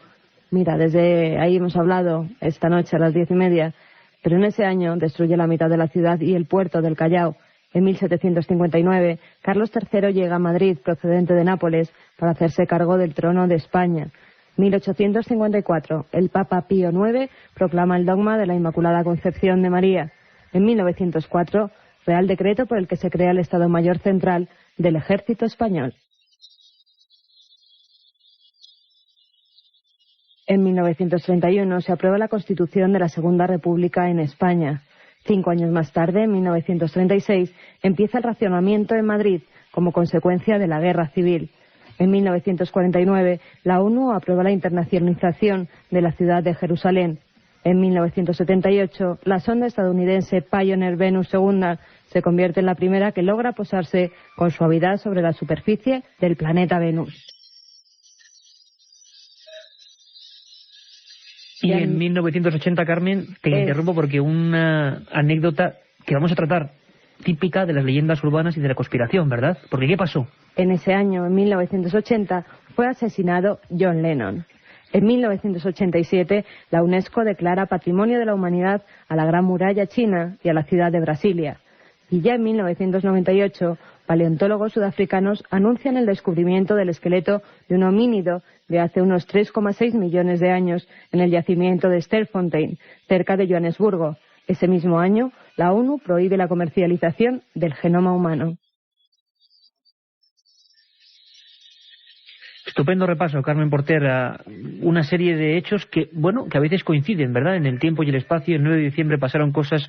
Mira, desde ahí hemos hablado esta noche a las 10:30, pero en ese año destruye la mitad de la ciudad y el puerto del Callao. En 1759, Carlos III llega a Madrid, procedente de Nápoles, para hacerse cargo del trono de España. 1854, el Papa Pío IX proclama el dogma de la Inmaculada Concepción de María. En 1904, Real Decreto por el que se crea el Estado Mayor Central del Ejército Español. En 1931 se aprueba la Constitución de la Segunda República en España. 5 años más tarde, en 1936, empieza el racionamiento en Madrid como consecuencia de la Guerra Civil. En 1949, la ONU aprueba la internacionalización de la ciudad de Jerusalén. En 1978, la sonda estadounidense Pioneer Venus II se convierte en la primera que logra posarse con suavidad sobre la superficie del planeta Venus. Y en 1980, Carmen, te interrumpo porque una anécdota que vamos a tratar, típica de las leyendas urbanas y de la conspiración, ¿verdad? Porque ¿qué pasó? En ese año, en 1980, fue asesinado John Lennon. En 1987, la UNESCO declara Patrimonio de la Humanidad a la Gran Muralla China y a la ciudad de Brasilia. Y ya en 1998, paleontólogos sudafricanos anuncian el descubrimiento del esqueleto de un homínido de hace unos 3,6 millones de años en el yacimiento de Sterkfontein, cerca de Johannesburgo. Ese mismo año, la ONU prohíbe la comercialización del genoma humano. Estupendo repaso, Carmen Porter, a una serie de hechos que, bueno, que a veces coinciden, ¿verdad? En el tiempo y el espacio. El 9 de diciembre pasaron cosas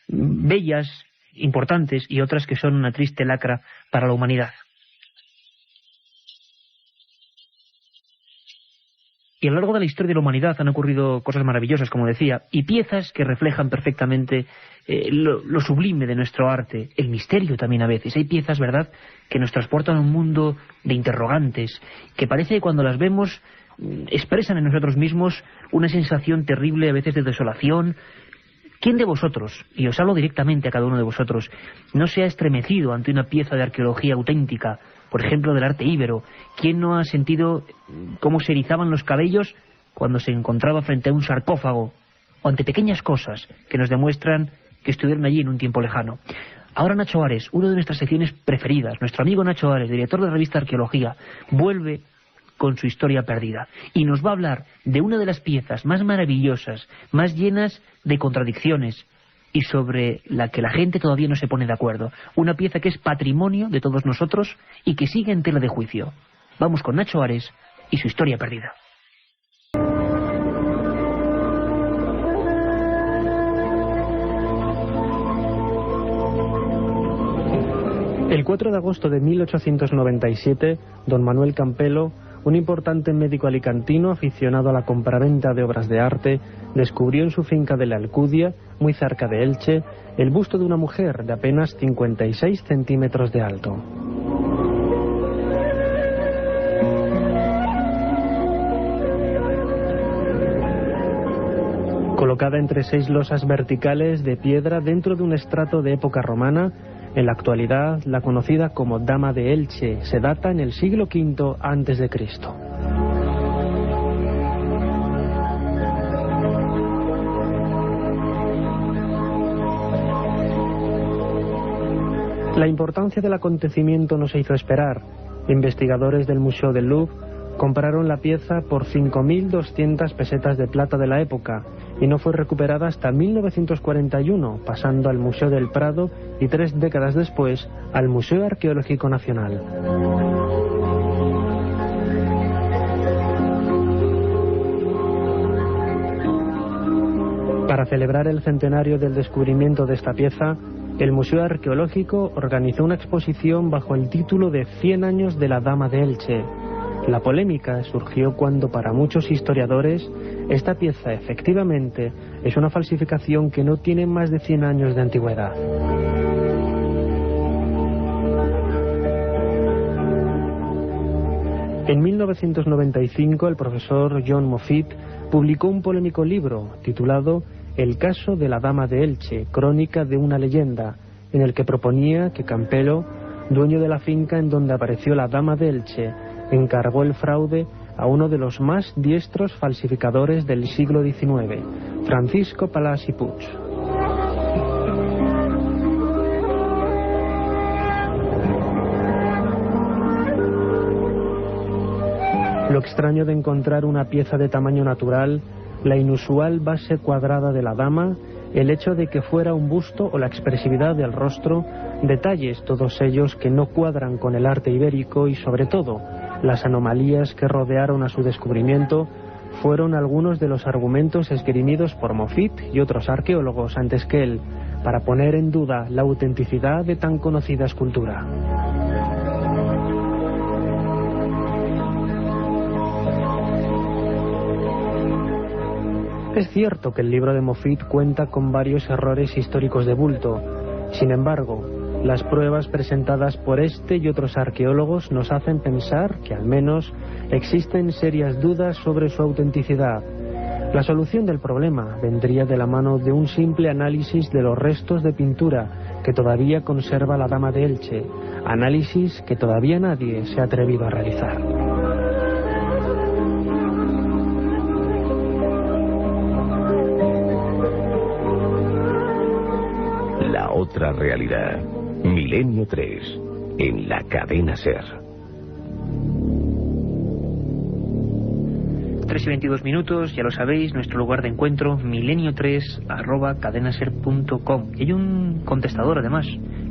bellas, importantes, y otras que son una triste lacra para la humanidad. Y a lo largo de la historia de la humanidad han ocurrido cosas maravillosas, como decía, y piezas que reflejan perfectamente lo sublime de nuestro arte, el misterio también a veces. Hay piezas, ¿verdad?, que nos transportan a un mundo de interrogantes, que parece que cuando las vemos expresan en nosotros mismos una sensación terrible, a veces de desolación. ¿Quién de vosotros, y os hablo directamente a cada uno de vosotros, no se ha estremecido ante una pieza de arqueología auténtica, por ejemplo del arte íbero? ¿Quién no ha sentido cómo se erizaban los cabellos cuando se encontraba frente a un sarcófago o ante pequeñas cosas que nos demuestran que estuvieron allí en un tiempo lejano? Ahora Nacho Ares, una de nuestras secciones preferidas, nuestro amigo Nacho Ares, director de la revista Arqueología, vuelve con su historia perdida y nos va a hablar de una de las piezas más maravillosas, más llenas de contradicciones y sobre la que la gente todavía no se pone de acuerdo. Una pieza que es patrimonio de todos nosotros y que sigue en tela de juicio. Vamos con Nacho Ares y su historia perdida. El 4 de agosto de 1897, don Manuel Campelo, un importante médico alicantino aficionado a la compraventa de obras de arte, descubrió en su finca de la Alcudia, muy cerca de Elche, el busto de una mujer de apenas 56 centímetros de alto. Colocada entre 6 losas verticales de piedra dentro de un estrato de época romana, en la actualidad la conocida como Dama de Elche se data en el siglo V a.C. La importancia del acontecimiento no se hizo esperar. Investigadores del Museo del Louvre compraron la pieza por 5.200 pesetas de plata de la época y no fue recuperada hasta 1941, pasando al Museo del Prado y 3 décadas después al Museo Arqueológico Nacional. Para celebrar el centenario del descubrimiento de esta pieza, el Museo Arqueológico organizó una exposición bajo el título de 100 años de la Dama de Elche. La polémica surgió cuando para muchos historiadores esta pieza efectivamente es una falsificación que no tiene más de 100 años de antigüedad. En 1995 el profesor John Moffitt publicó un polémico libro titulado El caso de la Dama de Elche, crónica de una leyenda, en el que proponía que Campelo, dueño de la finca en donde apareció la Dama de Elche, encargó el fraude a uno de los más diestros falsificadores del siglo XIX, Francisco Palàs i Puig. Lo extraño de encontrar una pieza de tamaño natural, la inusual base cuadrada de la dama, el hecho de que fuera un busto o la expresividad del rostro, detalles todos ellos que no cuadran con el arte ibérico y sobre todo las anomalías que rodearon a su descubrimiento, fueron algunos de los argumentos esgrimidos por Moffitt y otros arqueólogos antes que él para poner en duda la autenticidad de tan conocida escultura. Es cierto que el libro de Moffitt cuenta con varios errores históricos de bulto. Sin embargo, las pruebas presentadas por este y otros arqueólogos nos hacen pensar que al menos existen serias dudas sobre su autenticidad. La solución del problema vendría de la mano de un simple análisis de los restos de pintura que todavía conserva la Dama de Elche, análisis que todavía nadie se ha atrevido a realizar. La otra realidad. Milenio 3. En la cadena SER. 3:22, ya lo sabéis, nuestro lugar de encuentro, milenio3@cadenaser.com. Y hay un contestador además,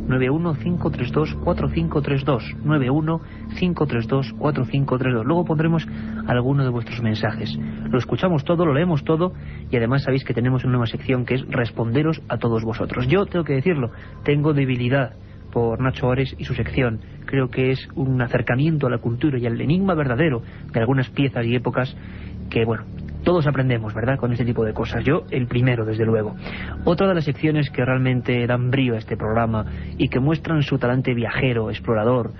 915324532, 915324532. Luego pondremos alguno de vuestros mensajes. Lo escuchamos todo, lo leemos todo y además sabéis que tenemos una nueva sección que es responderos a todos vosotros. Yo tengo que decirlo, tengo debilidad por Nacho Ares y su sección. Creo que es un acercamiento a la cultura y al enigma verdadero de algunas piezas y épocas que, bueno, todos aprendemos, ¿verdad?, con este tipo de cosas. Yo, el primero, desde luego. Otra de las secciones que realmente dan brío a este programa y que muestran su talante viajero, explorador,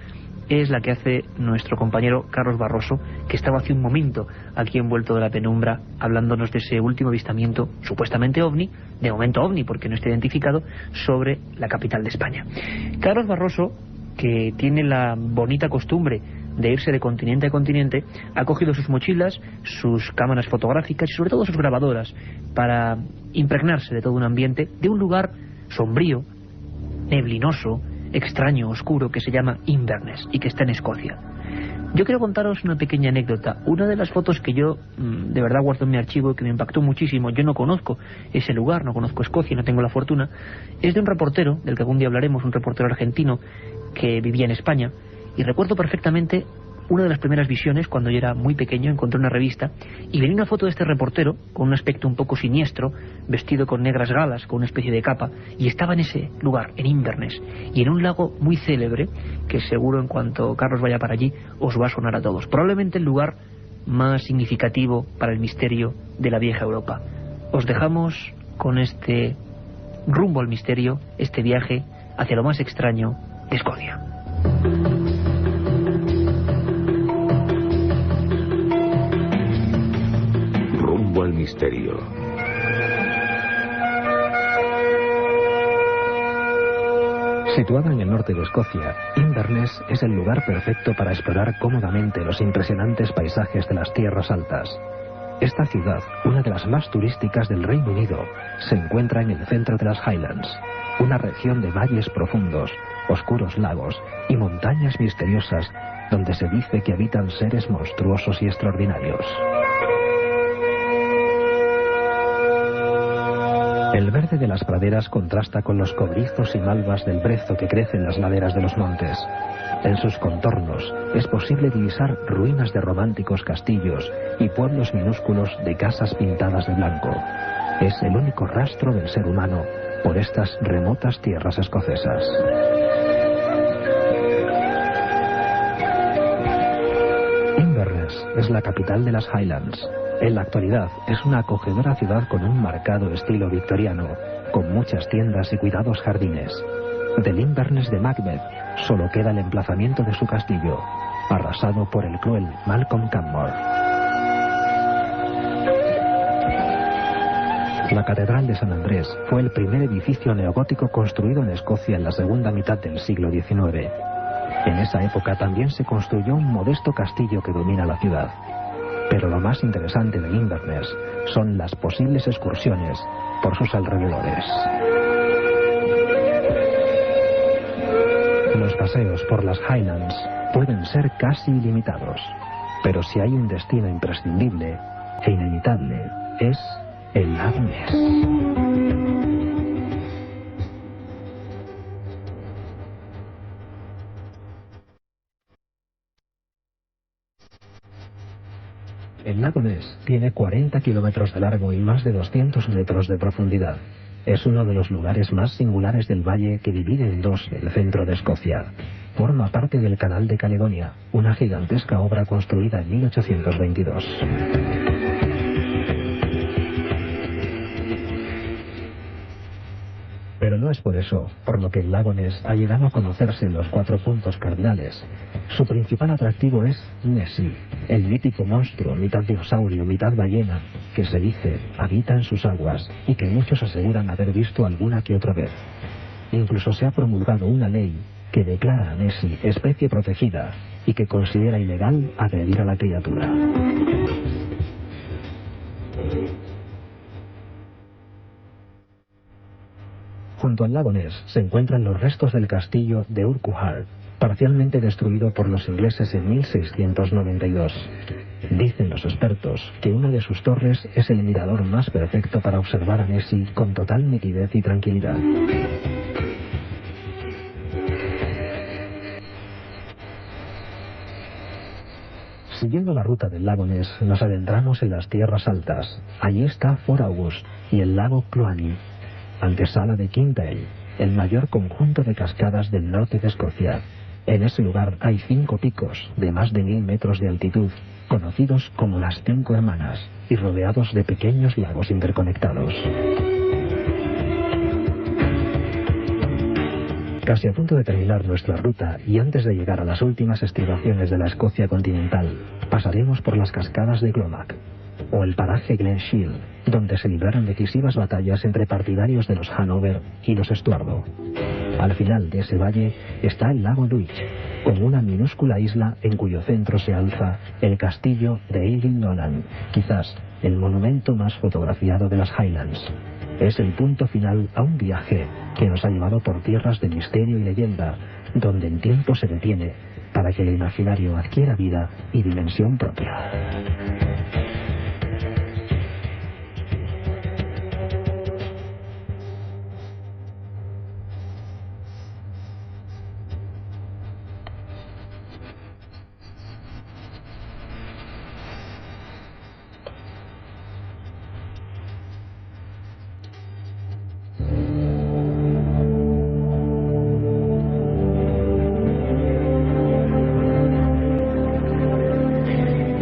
es la que hace nuestro compañero Carlos Barroso, que estaba hace un momento aquí envuelto de la penumbra, hablándonos de ese último avistamiento, supuestamente ovni, de momento ovni porque no está identificado, sobre la capital de España. Carlos Barroso, que tiene la bonita costumbre de irse de continente a continente, ha cogido sus mochilas, sus cámaras fotográficas y sobre todo sus grabadoras para impregnarse de todo un ambiente, de un lugar sombrío, neblinoso, extraño, oscuro, que se llama Inverness y que está en Escocia. Yo quiero contaros una pequeña anécdota. Una de las fotos que yo de verdad guardo en mi archivo y que me impactó muchísimo, yo no conozco ese lugar, no conozco Escocia, no tengo la fortuna, es de un reportero, del que algún día hablaremos, un reportero argentino que vivía en España, y recuerdo perfectamente una de las primeras visiones, cuando yo era muy pequeño, encontré una revista y venía una foto de este reportero con un aspecto un poco siniestro, vestido con negras galas, con una especie de capa, y estaba en ese lugar, en Inverness, y en un lago muy célebre, que seguro en cuanto Carlos vaya para allí os va a sonar a todos. Probablemente el lugar más significativo para el misterio de la vieja Europa. Os dejamos con este rumbo al misterio, este viaje hacia lo más extraño de Escocia. Rumbo al misterio. Situada en el norte de Escocia, Inverness es el lugar perfecto para explorar cómodamente los impresionantes paisajes de las tierras altas. Esta ciudad, una de las más turísticas del Reino Unido, se encuentra en el centro de las Highlands, una región de valles profundos, oscuros lagos y montañas misteriosas donde se dice que habitan seres monstruosos y extraordinarios. El verde de las praderas contrasta con los cobrizos y malvas del brezo que crece en las laderas de los montes. En sus contornos es posible divisar ruinas de románticos castillos y pueblos minúsculos de casas pintadas de blanco. Es el único rastro del ser humano por estas remotas tierras escocesas. Inverness es la capital de las Highlands. En la actualidad es una acogedora ciudad con un marcado estilo victoriano, con muchas tiendas y cuidados jardines. Del Inverness de Macbeth solo queda el emplazamiento de su castillo. arrasado por el cruel Malcolm Canmore. La Catedral de San Andrés fue el primer edificio neogótico construido en Escocia en la segunda mitad del siglo XIX. En esa época también se construyó un modesto castillo que domina la ciudad. Pero lo más interesante de Inverness son las posibles excursiones por sus alrededores. Los paseos por las Highlands pueden ser casi ilimitados, pero si hay un destino imprescindible e inevitable es el lago Ness. El lago Ness tiene 40 kilómetros de largo y más de 200 metros de profundidad. Es uno de los lugares más singulares del valle que divide en dos el centro de Escocia. Forma parte del Canal de Caledonia, una gigantesca obra construida en 1822. Pero no es por eso por lo que el lago Ness ha llegado a conocerse en los 4 puntos cardinales. Su principal atractivo es Nessie, el mítico monstruo, mitad dinosaurio, mitad ballena, que se dice habita en sus aguas y que muchos aseguran haber visto alguna que otra vez. Incluso se ha promulgado una ley que declara a Nessie especie protegida y que considera ilegal agredir a la criatura. Junto al lago Ness se encuentran los restos del castillo de Urquhart, parcialmente destruido por los ingleses en 1692. Dicen los expertos que una de sus torres es el mirador más perfecto para observar a Nessie con total nitidez y tranquilidad. Siguiendo la ruta del lago Ness, nos adentramos en las tierras altas. Allí está Fort August y el lago Clooney, antesala de Kintail, el mayor conjunto de cascadas del norte de Escocia. En ese lugar hay 5 picos de más de 1000 metros de altitud, conocidos como las 5 Hermanas, y rodeados de pequeños lagos interconectados. Casi a punto de terminar nuestra ruta y antes de llegar a las últimas estribaciones de la Escocia continental, pasaremos por las cascadas de Glomach, o el paraje Glen Shiel, donde se libraron decisivas batallas entre partidarios de los Hanover y los Estuardo. Al final de ese valle está el lago Luich, con una minúscula isla en cuyo centro se alza el castillo de Eilean Donan, quizás el monumento más fotografiado de las Highlands. Es el punto final a un viaje que nos ha llevado por tierras de misterio y leyenda, donde el tiempo se detiene para que el imaginario adquiera vida y dimensión propia.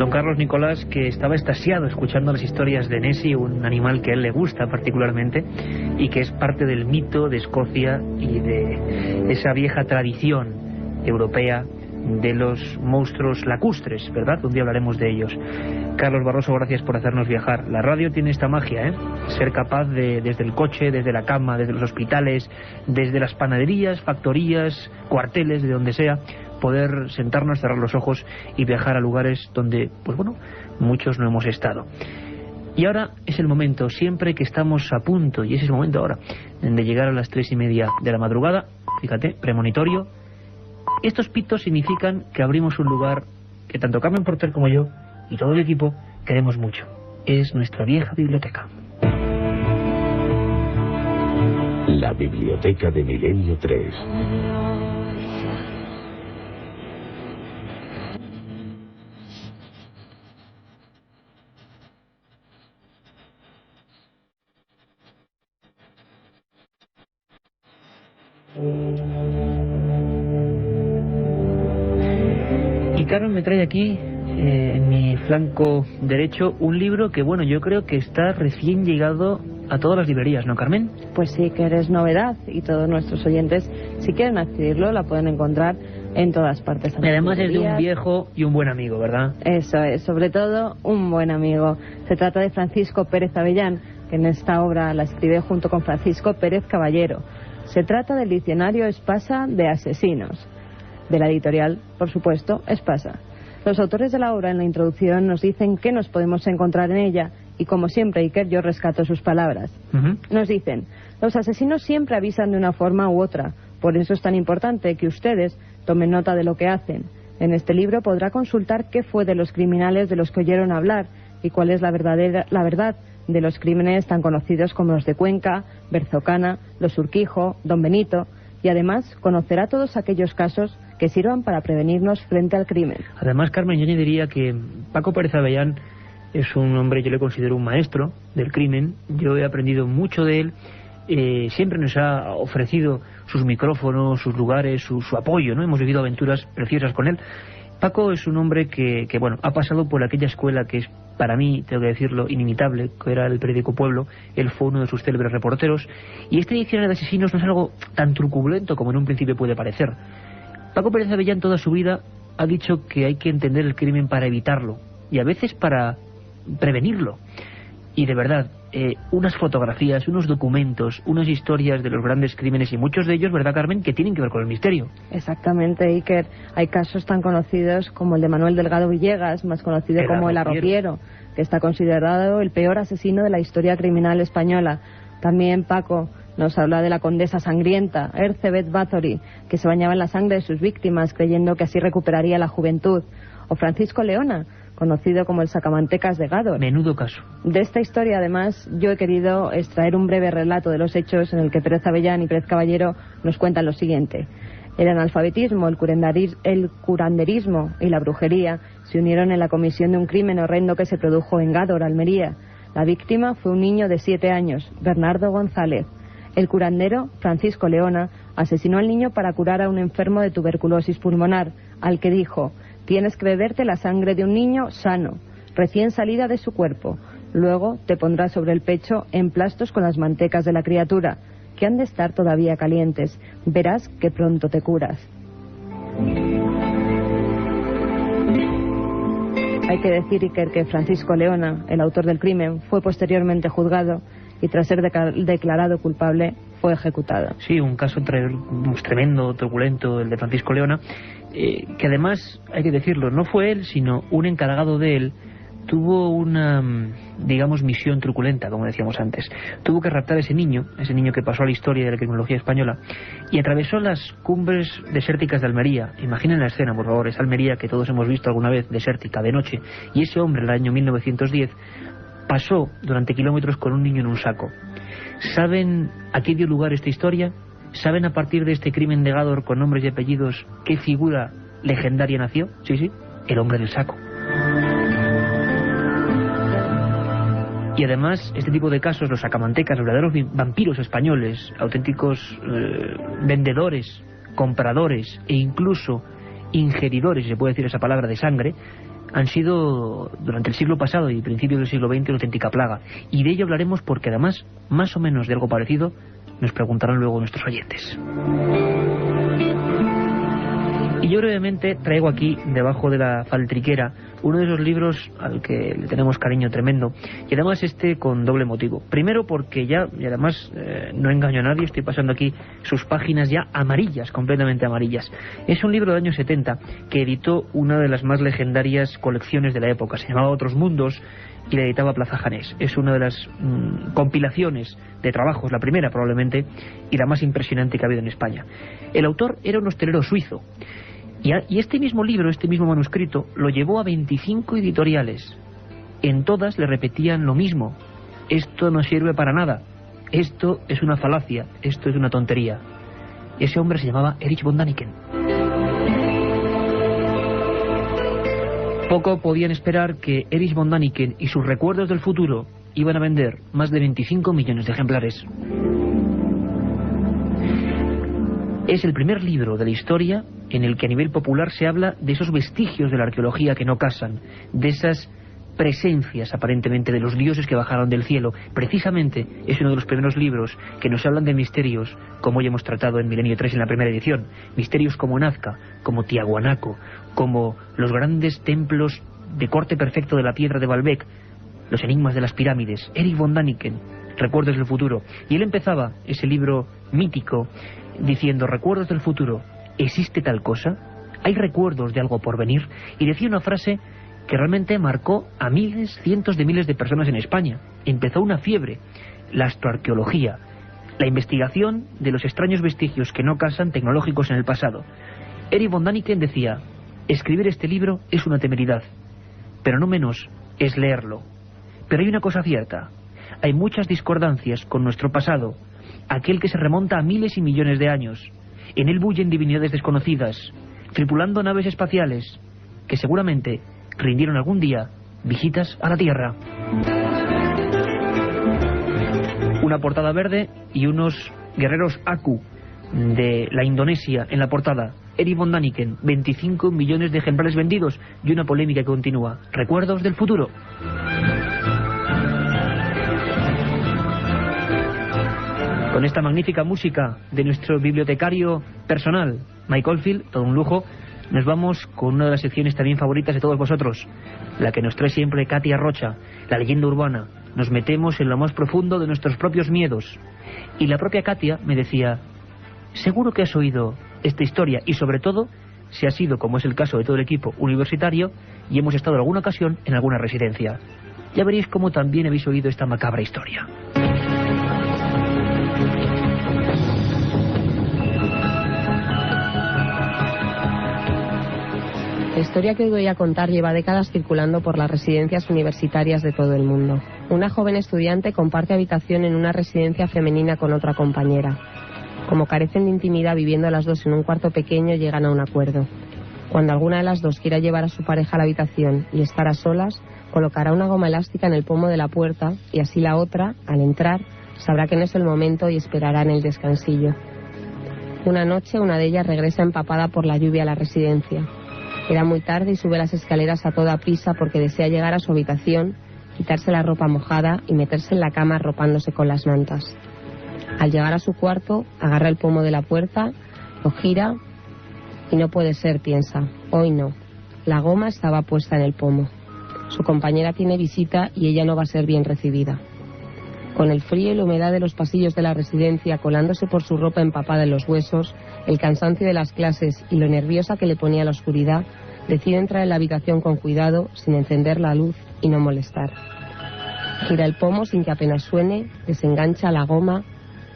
Carlos Nicolás, que estaba extasiado escuchando las historias de Nessie, un animal que a él le gusta particularmente y que es parte del mito de Escocia y de esa vieja tradición europea de los monstruos lacustres, ¿verdad? Un día hablaremos de ellos. Carlos Barroso, gracias por hacernos viajar. La radio tiene esta magia, ser capaz de, desde el coche, desde la cama, desde los hospitales, desde las panaderías, factorías, cuarteles, de donde sea, poder sentarnos, cerrar los ojos y viajar a lugares donde, pues bueno, muchos no hemos estado. Y ahora es el momento, siempre que estamos a punto, y ese es el momento ahora, de llegar a las 3:30 de la madrugada, fíjate, premonitorio. Estos pitos significan que abrimos un lugar que tanto Carmen Porter como yo y todo el equipo queremos mucho. Es nuestra vieja biblioteca. La biblioteca de Milenio 3. Y Carmen me trae aquí, en mi flanco derecho, un libro que, bueno, yo creo que está recién llegado a todas las librerías, ¿no, Carmen? Pues sí, que eres novedad, y todos nuestros oyentes, si quieren adquirirlo, la pueden encontrar en todas partes. Y además es de un viejo y un buen amigo, ¿verdad? Eso es, sobre todo un buen amigo. Se trata de Francisco Pérez Avellán, que en esta obra la escribe junto con Francisco Pérez Caballero. Se trata del diccionario Espasa de asesinos, de la editorial, por supuesto, Espasa. Los autores de la obra en la introducción nos dicen qué nos podemos encontrar en ella, y como siempre, Iker, yo rescato sus palabras. Nos dicen: los asesinos siempre avisan de una forma u otra, por eso es tan importante que ustedes tomen nota de lo que hacen. En este libro podrá consultar qué fue de los criminales de los que oyeron hablar y cuál es la verdad de los crímenes tan conocidos como los de Cuenca, Berzocana, Los Urquijo, Don Benito, y además conocerá todos aquellos casos que sirvan para prevenirnos frente al crimen. Además, Carmen, yo añadiría que Paco Pérez Avellán es un hombre, yo le considero un maestro del crimen. Yo he aprendido mucho de él. Siempre nos ha ofrecido sus micrófonos, sus lugares, su apoyo, ¿no? Hemos vivido aventuras preciosas con él. Paco es un hombre que bueno, ha pasado por aquella escuela que es, para mí, tengo que decirlo, inimitable, que era el periódico Pueblo. Él fue uno de sus célebres reporteros. Y este diccionario de asesinos no es algo tan truculento como en un principio puede parecer. Paco Pérez Avellán toda su vida ha dicho que hay que entender el crimen para evitarlo, y a veces para prevenirlo. Y de verdad, unas fotografías, unos documentos, unas historias de los grandes crímenes, y muchos de ellos, ¿verdad, Carmen?, que tienen que ver con el misterio. Exactamente, Iker. Hay casos tan conocidos como el de Manuel Delgado Villegas, más conocido como el Arropiero, que está considerado el peor asesino de la historia criminal española. También Paco nos habla de la condesa sangrienta, Elizabeth Bathory, que se bañaba en la sangre de sus víctimas creyendo que así recuperaría la juventud. O Francisco Leona, conocido como el sacamantecas de Gádor. Menudo caso. De esta historia, además, yo he querido extraer un breve relato de los hechos en el que Pérez Avellán y Pérez Caballero nos cuentan lo siguiente. El analfabetismo, el curanderismo y la brujería se unieron en la comisión de un crimen horrendo que se produjo en Gádor, Almería. La víctima fue un niño de 7 años, Bernardo González. El curandero, Francisco Leona, asesinó al niño para curar a un enfermo de tuberculosis pulmonar, al que dijo: tienes que beberte la sangre de un niño sano, recién salida de su cuerpo. Luego te pondrás sobre el pecho emplastos con las mantecas de la criatura, que han de estar todavía calientes. Verás que pronto te curas. Hay que decir, Iker, que Francisco Leona, el autor del crimen, fue posteriormente juzgado y tras ser declarado culpable fue ejecutado. Sí, un caso tremendo, truculento, el de Francisco Leona, que además, hay que decirlo, no fue él, sino un encargado de él. Tuvo una, digamos, misión truculenta, como decíamos antes. Tuvo que raptar a ese niño que pasó a la historia de la criminología española, y atravesó las cumbres desérticas de Almería. Imaginen la escena, por favor, esa Almería que todos hemos visto alguna vez, desértica, de noche. Y ese hombre, en el año 1910, pasó durante kilómetros con un niño en un saco. ¿Saben a qué dio lugar esta historia? ¿Saben a partir de este crimen de Gádor con nombres y apellidos qué figura legendaria nació? Sí, el hombre del saco. Y además, este tipo de casos, los sacamantecas, los verdaderos vampiros españoles, auténticos vendedores, compradores e incluso ingeridores, si se puede decir esa palabra, de sangre, han sido durante el siglo pasado y principios del siglo XX una auténtica plaga. Y de ello hablaremos porque además, más o menos de algo parecido, nos preguntarán luego nuestros oyentes. Y yo brevemente traigo aquí, debajo de la faltriquera, uno de esos libros al que le tenemos cariño tremendo, y además con doble motivo. Primero porque y además no engaño a nadie, estoy pasando aquí sus páginas ya amarillas, completamente amarillas. Es un libro del año 70 que editó una de las más legendarias colecciones de la época, se llamaba Otros Mundos, y la editaba Plaza Janés. Es una de las compilaciones de trabajos, la primera probablemente, y la más impresionante que ha habido en España. El autor era un hostelero suizo, y este mismo libro, este mismo manuscrito, lo llevó a 25 editoriales. En todas le repetían lo mismo: esto no sirve para nada, esto es una falacia, esto es una tontería. Ese hombre se llamaba Erich von Däniken. Poco podían esperar que Erich von Däniken y sus recuerdos del futuro iban a vender más de 25 millones de ejemplares. Es el primer libro de la historia en el que a nivel popular se habla de esos vestigios de la arqueología que no casan, de esas presencias aparentemente de los dioses que bajaron del cielo. Precisamente es uno de los primeros libros que nos hablan de misterios, como hoy hemos tratado en Milenio 3 en la primera edición. Misterios como Nazca, como Tiahuanaco, como los grandes templos de corte perfecto de la piedra de Baalbek, los enigmas de las pirámides. Erich von Däniken, Recuerdos del futuro. Y él empezaba ese libro mítico diciendo: recuerdos del futuro, ¿existe tal cosa? ¿Hay recuerdos de algo por venir? Y decía una frase que realmente marcó a miles, cientos de miles de personas en España. Empezó una fiebre, la astroarqueología, la investigación de los extraños vestigios que no casan tecnológicos en el pasado. Erich von Däniken decía: escribir este libro es una temeridad, pero no menos es leerlo. Pero hay una cosa cierta: hay muchas discordancias con nuestro pasado, aquel que se remonta a miles y millones de años. En él bullen divinidades desconocidas, tripulando naves espaciales, que seguramente rindieron algún día visitas a la Tierra. Una portada verde y unos guerreros Aku de la Indonesia en la portada. Erich von Däniken, 25 millones de ejemplares vendidos, y una polémica que continúa. Recuerdos del futuro. Con esta magnífica música de nuestro bibliotecario personal, Mike Oldfield, todo un lujo, nos vamos con una de las secciones también favoritas de todos vosotros, la que nos trae siempre Katia Rocha, la leyenda urbana. Nos metemos en lo más profundo de nuestros propios miedos. Y la propia Katia me decía: seguro que has oído esta historia, y sobre todo si has ido, como es el caso de todo el equipo universitario, y hemos estado en alguna ocasión en alguna residencia. Ya veréis cómo también habéis oído esta macabra historia. La historia que hoy voy a contar lleva décadas circulando por las residencias universitarias de todo el mundo. Una joven estudiante comparte habitación en una residencia femenina con otra compañera. Como carecen de intimidad viviendo las dos en un cuarto pequeño, llegan a un acuerdo. Cuando alguna de las dos quiera llevar a su pareja a la habitación y estar a solas, colocará una goma elástica en el pomo de la puerta, y así la otra, al entrar, sabrá que no es el momento y esperará en el descansillo. Una noche, una de ellas regresa empapada por la lluvia a la residencia. Era muy tarde y sube las escaleras a toda prisa porque desea llegar a su habitación, quitarse la ropa mojada y meterse en la cama arropándose con las mantas. Al llegar a su cuarto, agarra el pomo de la puerta, lo gira y no puede ser, piensa. Hoy no. La goma estaba puesta en el pomo. Su compañera tiene visita y ella no va a ser bien recibida. Con el frío y la humedad de los pasillos de la residencia colándose por su ropa empapada en los huesos, el cansancio de las clases y lo nerviosa que le ponía la oscuridad, decide entrar en la habitación con cuidado, sin encender la luz y no molestar. Gira el pomo sin que apenas suene, desengancha la goma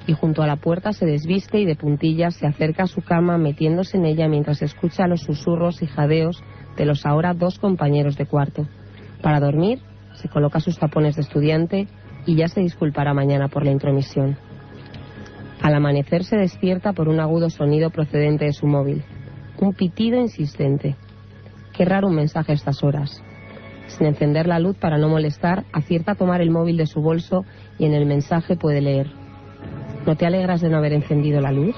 y junto a la puerta se desviste y de puntillas se acerca a su cama metiéndose en ella mientras escucha los susurros y jadeos de los ahora dos compañeros de cuarto. Para dormir, se coloca sus tapones de estudiante y ya se disculpará mañana por la intromisión. Al amanecer se despierta por un agudo sonido procedente de su móvil. Un pitido insistente. Qué raro un mensaje a estas horas. Sin encender la luz para no molestar, acierta a tomar el móvil de su bolso y en el mensaje puede leer: ¿no te alegras de no haber encendido la luz?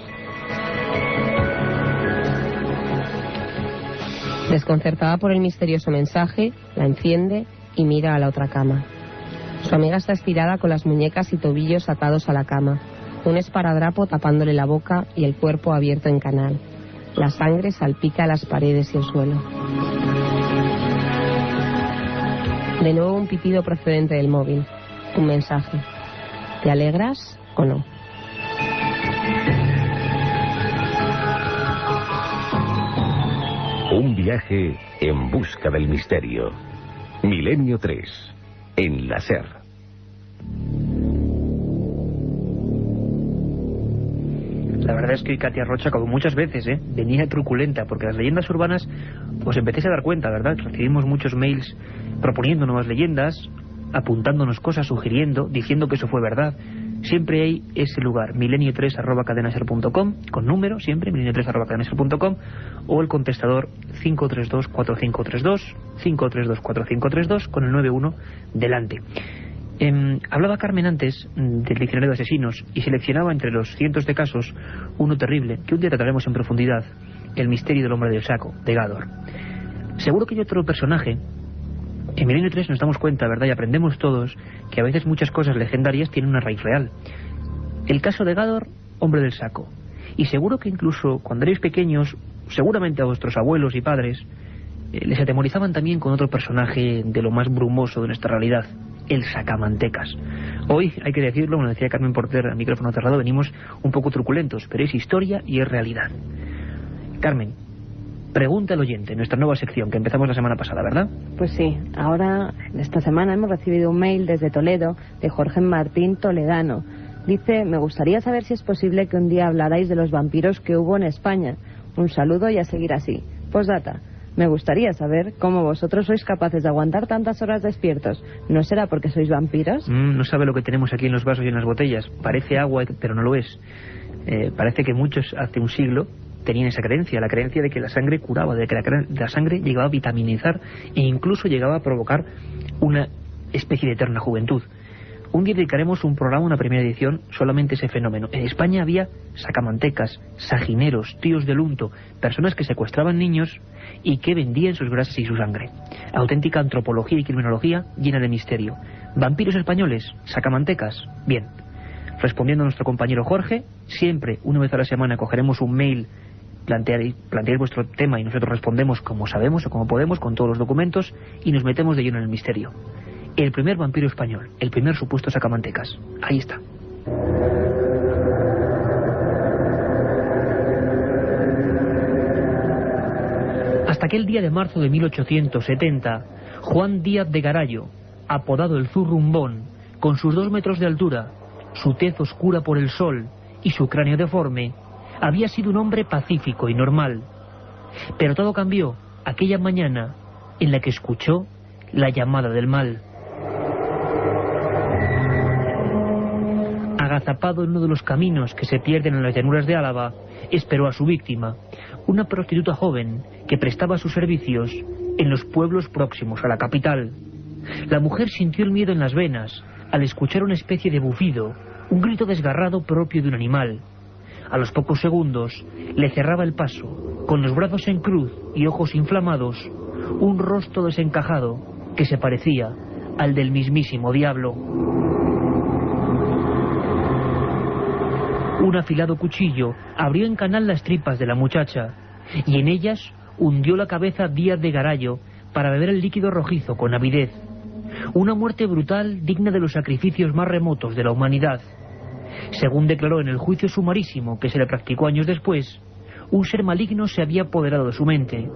Desconcertada por el misterioso mensaje, la enciende y mira a la otra cama. Su amiga está estirada con las muñecas y tobillos atados a la cama, un esparadrapo tapándole la boca y el cuerpo abierto en canal. La sangre salpica las paredes y el suelo. De nuevo un pitido procedente del móvil. Un mensaje. ¿Te alegras o no? Un viaje en busca del misterio. Milenio 3. En la SER. La verdad es que Katia Rocha, como muchas veces, venía truculenta, porque las leyendas urbanas, os empecéis a dar cuenta, ¿verdad? Recibimos muchos mails proponiendo nuevas leyendas, apuntándonos cosas, sugiriendo, diciendo que eso fue verdad. Siempre hay ese lugar, milenio3@cadenaser.com, con número siempre, milenio3@cadenaser.com, o el contestador 532-4532, 532-4532, con el 91 delante. Hablaba Carmen antes del diccionario de asesinos y seleccionaba entre los cientos de casos uno terrible, que un día trataremos en profundidad: el misterio del hombre del saco, de Gádor. Seguro que hay otro personaje En Milenio 3 nos damos cuenta, ¿verdad? Y aprendemos todos que a veces muchas cosas legendarias tienen una raíz real. El caso de Gádor, hombre del saco. Y seguro que incluso cuando erais pequeños, seguramente a vuestros abuelos y padres, les atemorizaban también con otro personaje de lo más brumoso de nuestra realidad, el sacamantecas. Hoy, hay que decirlo, como decía Carmen Porter al micrófono cerrado, venimos un poco truculentos, pero es historia y es realidad. Carmen, pregunta al oyente, nuestra nueva sección que empezamos la semana pasada, ¿verdad? Pues sí, ahora, esta semana hemos recibido un mail desde Toledo de Jorge Martín Toledano. Dice, me gustaría saber si es posible que un día hablarais de los vampiros que hubo en España. Un saludo y a seguir así. Postdata. Me gustaría saber cómo vosotros sois capaces de aguantar tantas horas despiertos. ¿No será porque sois vampiros? No sabe lo que tenemos aquí en los vasos y en las botellas. Parece agua, pero no lo es. Parece que muchos hace un siglo tenían esa creencia, la creencia de que la sangre curaba, de que la sangre llegaba a vitaminizar e incluso llegaba a provocar una especie de eterna juventud. Un día dedicaremos un programa, una primera edición, solamente ese fenómeno. En España había sacamantecas, sagineros, tíos del unto, personas que secuestraban niños y que vendían sus grasas y su sangre. Auténtica antropología y criminología llena de misterio. ¿Vampiros españoles? ¿Sacamantecas? Bien. Respondiendo a nuestro compañero Jorge, siempre, una vez a la semana, cogeremos un mail, plantearéis vuestro tema y nosotros respondemos como sabemos o como podemos, con todos los documentos, y nos metemos de lleno en el misterio. El primer vampiro español, el primer supuesto sacamantecas. Ahí está. Hasta aquel día de marzo de 1870, Juan Díaz de Garayo, apodado el Zurrumbón, con sus 2 metros de altura, su tez oscura por el sol y su cráneo deforme, había sido un hombre pacífico y normal. Pero todo cambió aquella mañana en la que escuchó la llamada del mal. Agazapado en uno de los caminos que se pierden en las llanuras de Álava, esperó a su víctima, una prostituta joven que prestaba sus servicios en los pueblos próximos a la capital. La mujer sintió el miedo en las venas al escuchar una especie de bufido, un grito desgarrado propio de un animal. A los pocos segundos le cerraba el paso, con los brazos en cruz y ojos inflamados, un rostro desencajado que se parecía al del mismísimo diablo. Un afilado cuchillo abrió en canal las tripas de la muchacha y en ellas hundió la cabeza Díaz de Garayo para beber el líquido rojizo con avidez. Una muerte brutal digna de los sacrificios más remotos de la humanidad. Según declaró en el juicio sumarísimo que se le practicó años después, un ser maligno se había apoderado de su mente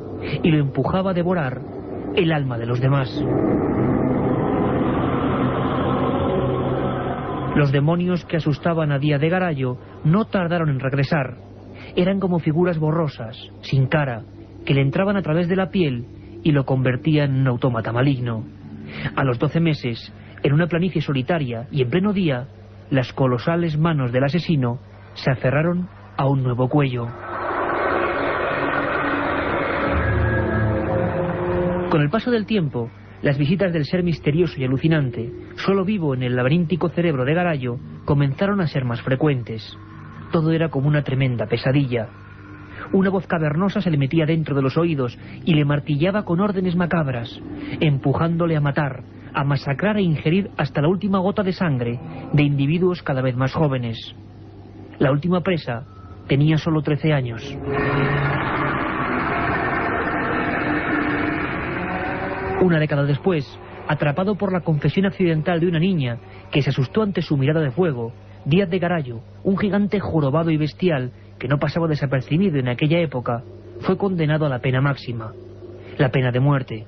y lo empujaba a devorar el alma de los demás. Los demonios que asustaban a Díaz de Garayo no tardaron en regresar. Eran como figuras borrosas, sin cara, que le entraban a través de la piel y lo convertían en un autómata maligno. A los 12 meses, en una planicie solitaria y en pleno día, las colosales manos del asesino se aferraron a un nuevo cuello. Con el paso del tiempo, las visitas del ser misterioso y alucinante, solo vivo en el laberíntico cerebro de Garayo, comenzaron a ser más frecuentes. Todo era como una tremenda pesadilla. Una voz cavernosa se le metía dentro de los oídos y le martillaba con órdenes macabras, empujándole a matar, a masacrar e ingerir hasta la última gota de sangre de individuos cada vez más jóvenes. La última presa tenía solo 13 años. Una década después, atrapado por la confesión accidental de una niña que se asustó ante su mirada de fuego, Díaz de Garayo, un gigante jorobado y bestial que no pasaba desapercibido en aquella época, fue condenado a la pena máxima, la pena de muerte.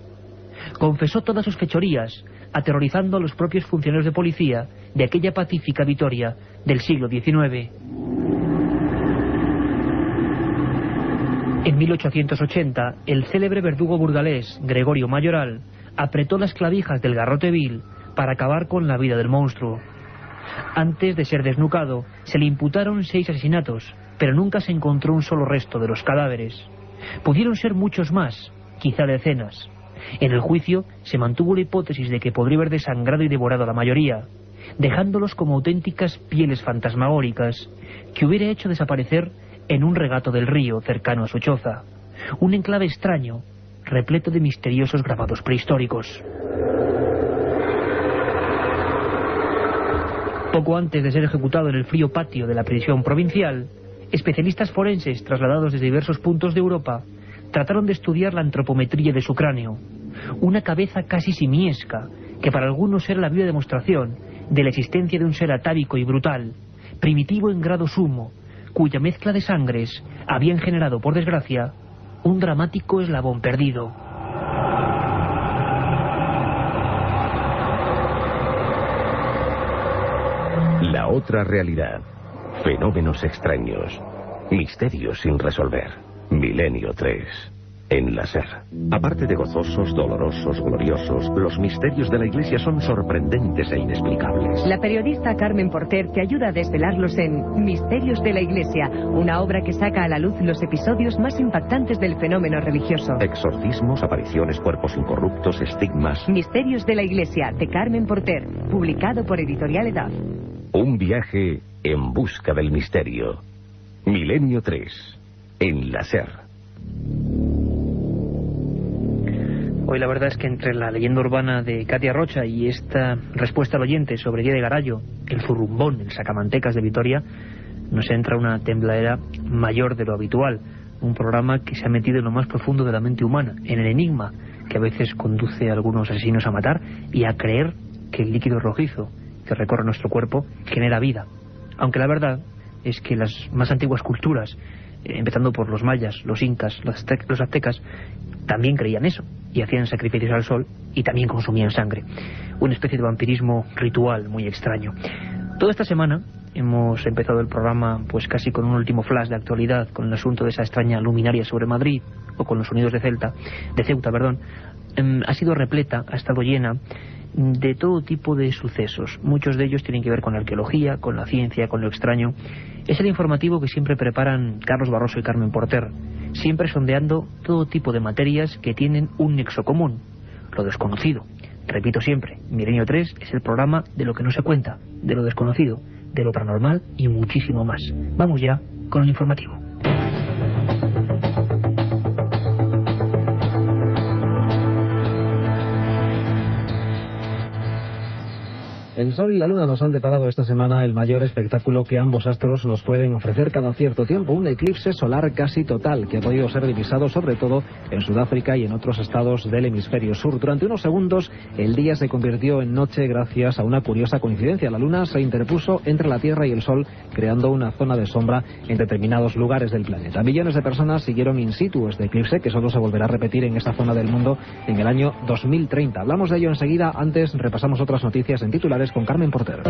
Confesó todas sus fechorías, aterrorizando a los propios funcionarios de policía de aquella pacífica Vitoria del siglo XIX. En 1880, el célebre verdugo burgalés Gregorio Mayoral apretó las clavijas del garrote vil para acabar con la vida del monstruo. Antes de ser desnucado, se le imputaron 6 asesinatos, pero nunca se encontró un solo resto de los cadáveres. Pudieron ser muchos más, quizá decenas. En el juicio se mantuvo la hipótesis de que podría haber desangrado y devorado a la mayoría, dejándolos como auténticas pieles fantasmagóricas que hubiera hecho desaparecer en un regato del río cercano a su choza. Un enclave extraño, repleto de misteriosos grabados prehistóricos. Poco antes de ser ejecutado en el frío patio de la prisión provincial, especialistas forenses trasladados desde diversos puntos de Europa trataron de estudiar la antropometría de su cráneo, una cabeza casi simiesca que para algunos era la viva demostración de la existencia de un ser atávico y brutal, primitivo en grado sumo, cuya mezcla de sangres habían generado, por desgracia, un dramático eslabón perdido. La otra realidad. Fenómenos extraños. Misterios sin resolver. Milenio 3. En la SER. Aparte de gozosos, dolorosos, gloriosos, los misterios de la Iglesia son sorprendentes e inexplicables. La periodista Carmen Porter te ayuda a desvelarlos en Misterios de la Iglesia, una obra que saca a la luz los episodios más impactantes del fenómeno religioso. Exorcismos, apariciones, cuerpos incorruptos, estigmas. Misterios de la Iglesia, de Carmen Porter, publicado por Editorial Edad. Un viaje en busca del misterio. Milenio 3. En la SER. Hoy la verdad es que entre la leyenda urbana de Katia Rocha y esta respuesta al oyente sobre Guía de Garallo, el zurrumbón, el sacamantecas de Vitoria, nos entra una tembladera mayor de lo habitual. Un programa que se ha metido en lo más profundo de la mente humana, en el enigma que a veces conduce a algunos asesinos a matar y a creer que el líquido rojizo que recorre nuestro cuerpo genera vida. Aunque la verdad es que las más antiguas culturas, empezando por los mayas, los incas, los aztecas, también creían eso y hacían sacrificios al sol y también consumían sangre. Una especie de vampirismo ritual muy extraño. Toda esta semana hemos empezado el programa pues casi con un último flash de actualidad con el asunto de esa extraña luminaria sobre Madrid o con los sonidos de Ceuta. Ha sido repleta, ha estado llena de todo tipo de sucesos. Muchos de ellos tienen que ver con la arqueología, con la ciencia, con lo extraño. Es el informativo que siempre preparan Carlos Barroso y Carmen Porter, siempre sondeando todo tipo de materias que tienen un nexo común, lo desconocido. Repito siempre, Milenio 3 es el programa de lo que no se cuenta, de lo desconocido, de lo paranormal y muchísimo más. Vamos ya con el informativo. El Sol y la Luna nos han deparado esta semana el mayor espectáculo que ambos astros nos pueden ofrecer cada cierto tiempo, un eclipse solar casi total que ha podido ser divisado sobre todo en Sudáfrica y en otros estados del hemisferio sur. Durante unos segundos el día se convirtió en noche gracias a una curiosa coincidencia. La Luna se interpuso entre la Tierra y el Sol creando una zona de sombra en determinados lugares del planeta. Millones de personas siguieron in situ este eclipse que solo se volverá a repetir en esa zona del mundo en el año 2030. Hablamos de ello enseguida, antes repasamos otras noticias en titulares con Carmen Porter.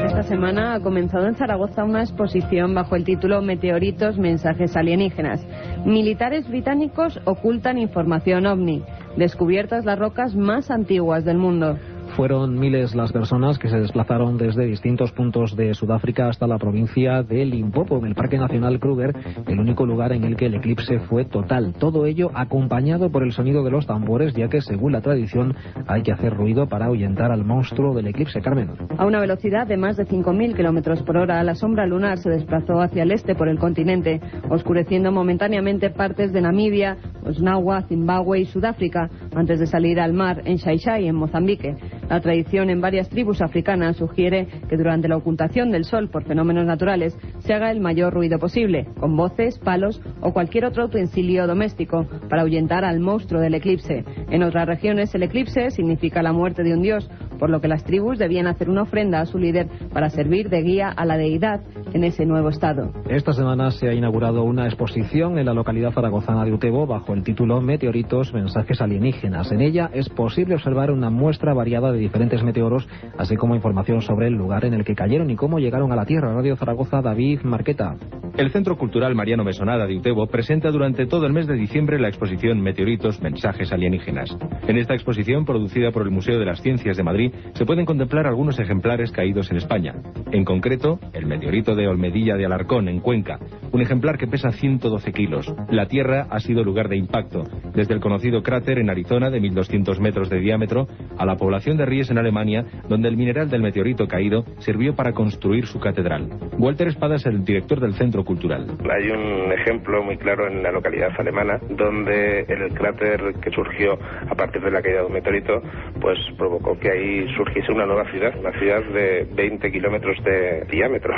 Esta semana ha comenzado en Zaragoza una exposición bajo el título Meteoritos, mensajes alienígenas. Militares británicos ocultan información ovni. Descubiertas las rocas más antiguas del mundo. Fueron miles las personas que se desplazaron desde distintos puntos de Sudáfrica hasta la provincia de Limpopo, en el Parque Nacional Kruger, el único lugar en el que el eclipse fue total. Todo ello acompañado por el sonido de los tambores, ya que según la tradición hay que hacer ruido para ahuyentar al monstruo del eclipse. Carmen. A una velocidad de más de 5.000 kilómetros por hora, la sombra lunar se desplazó hacia el este por el continente, oscureciendo momentáneamente partes de Namibia, Osnawa, Zimbabue y Sudáfrica, antes de salir al mar en Xai-Xai, en Mozambique. La tradición en varias tribus africanas sugiere que durante la ocultación del sol por fenómenos naturales se haga el mayor ruido posible, con voces, palos o cualquier otro utensilio doméstico, para ahuyentar al monstruo del eclipse. En otras regiones el eclipse significa la muerte de un dios, por lo que las tribus debían hacer una ofrenda a su líder para servir de guía a la deidad en ese nuevo estado. Esta semana se ha inaugurado una exposición en la localidad zaragozana de Utebo bajo el título Meteoritos, mensajes alienígenas. En ella es posible observar una muestra variada de diferentes meteoros, así como información sobre el lugar en el que cayeron y cómo llegaron a la Tierra. Radio Zaragoza, David Marqueta. El Centro Cultural Mariano Mesonada de Utebo presenta durante todo el mes de diciembre la exposición Meteoritos, mensajes alienígenas. En esta exposición, producida por el Museo de las Ciencias de Madrid, se pueden contemplar algunos ejemplares caídos en España. En concreto, el meteorito de Olmedilla de Alarcón, en Cuenca, un ejemplar que pesa 112 kilos. La Tierra ha sido lugar de impacto, desde el conocido cráter en Arizona de 1.200 metros de diámetro a la población de Ries en Alemania, donde el mineral del meteorito caído sirvió para construir su catedral. Walter Espada es el director del Centro Cultural. Hay un ejemplo muy claro en la localidad alemana, donde el cráter que surgió a partir de la caída de un meteorito, pues provocó que ahí surgiese una nueva ciudad, una ciudad de 20 kilómetros de diámetro.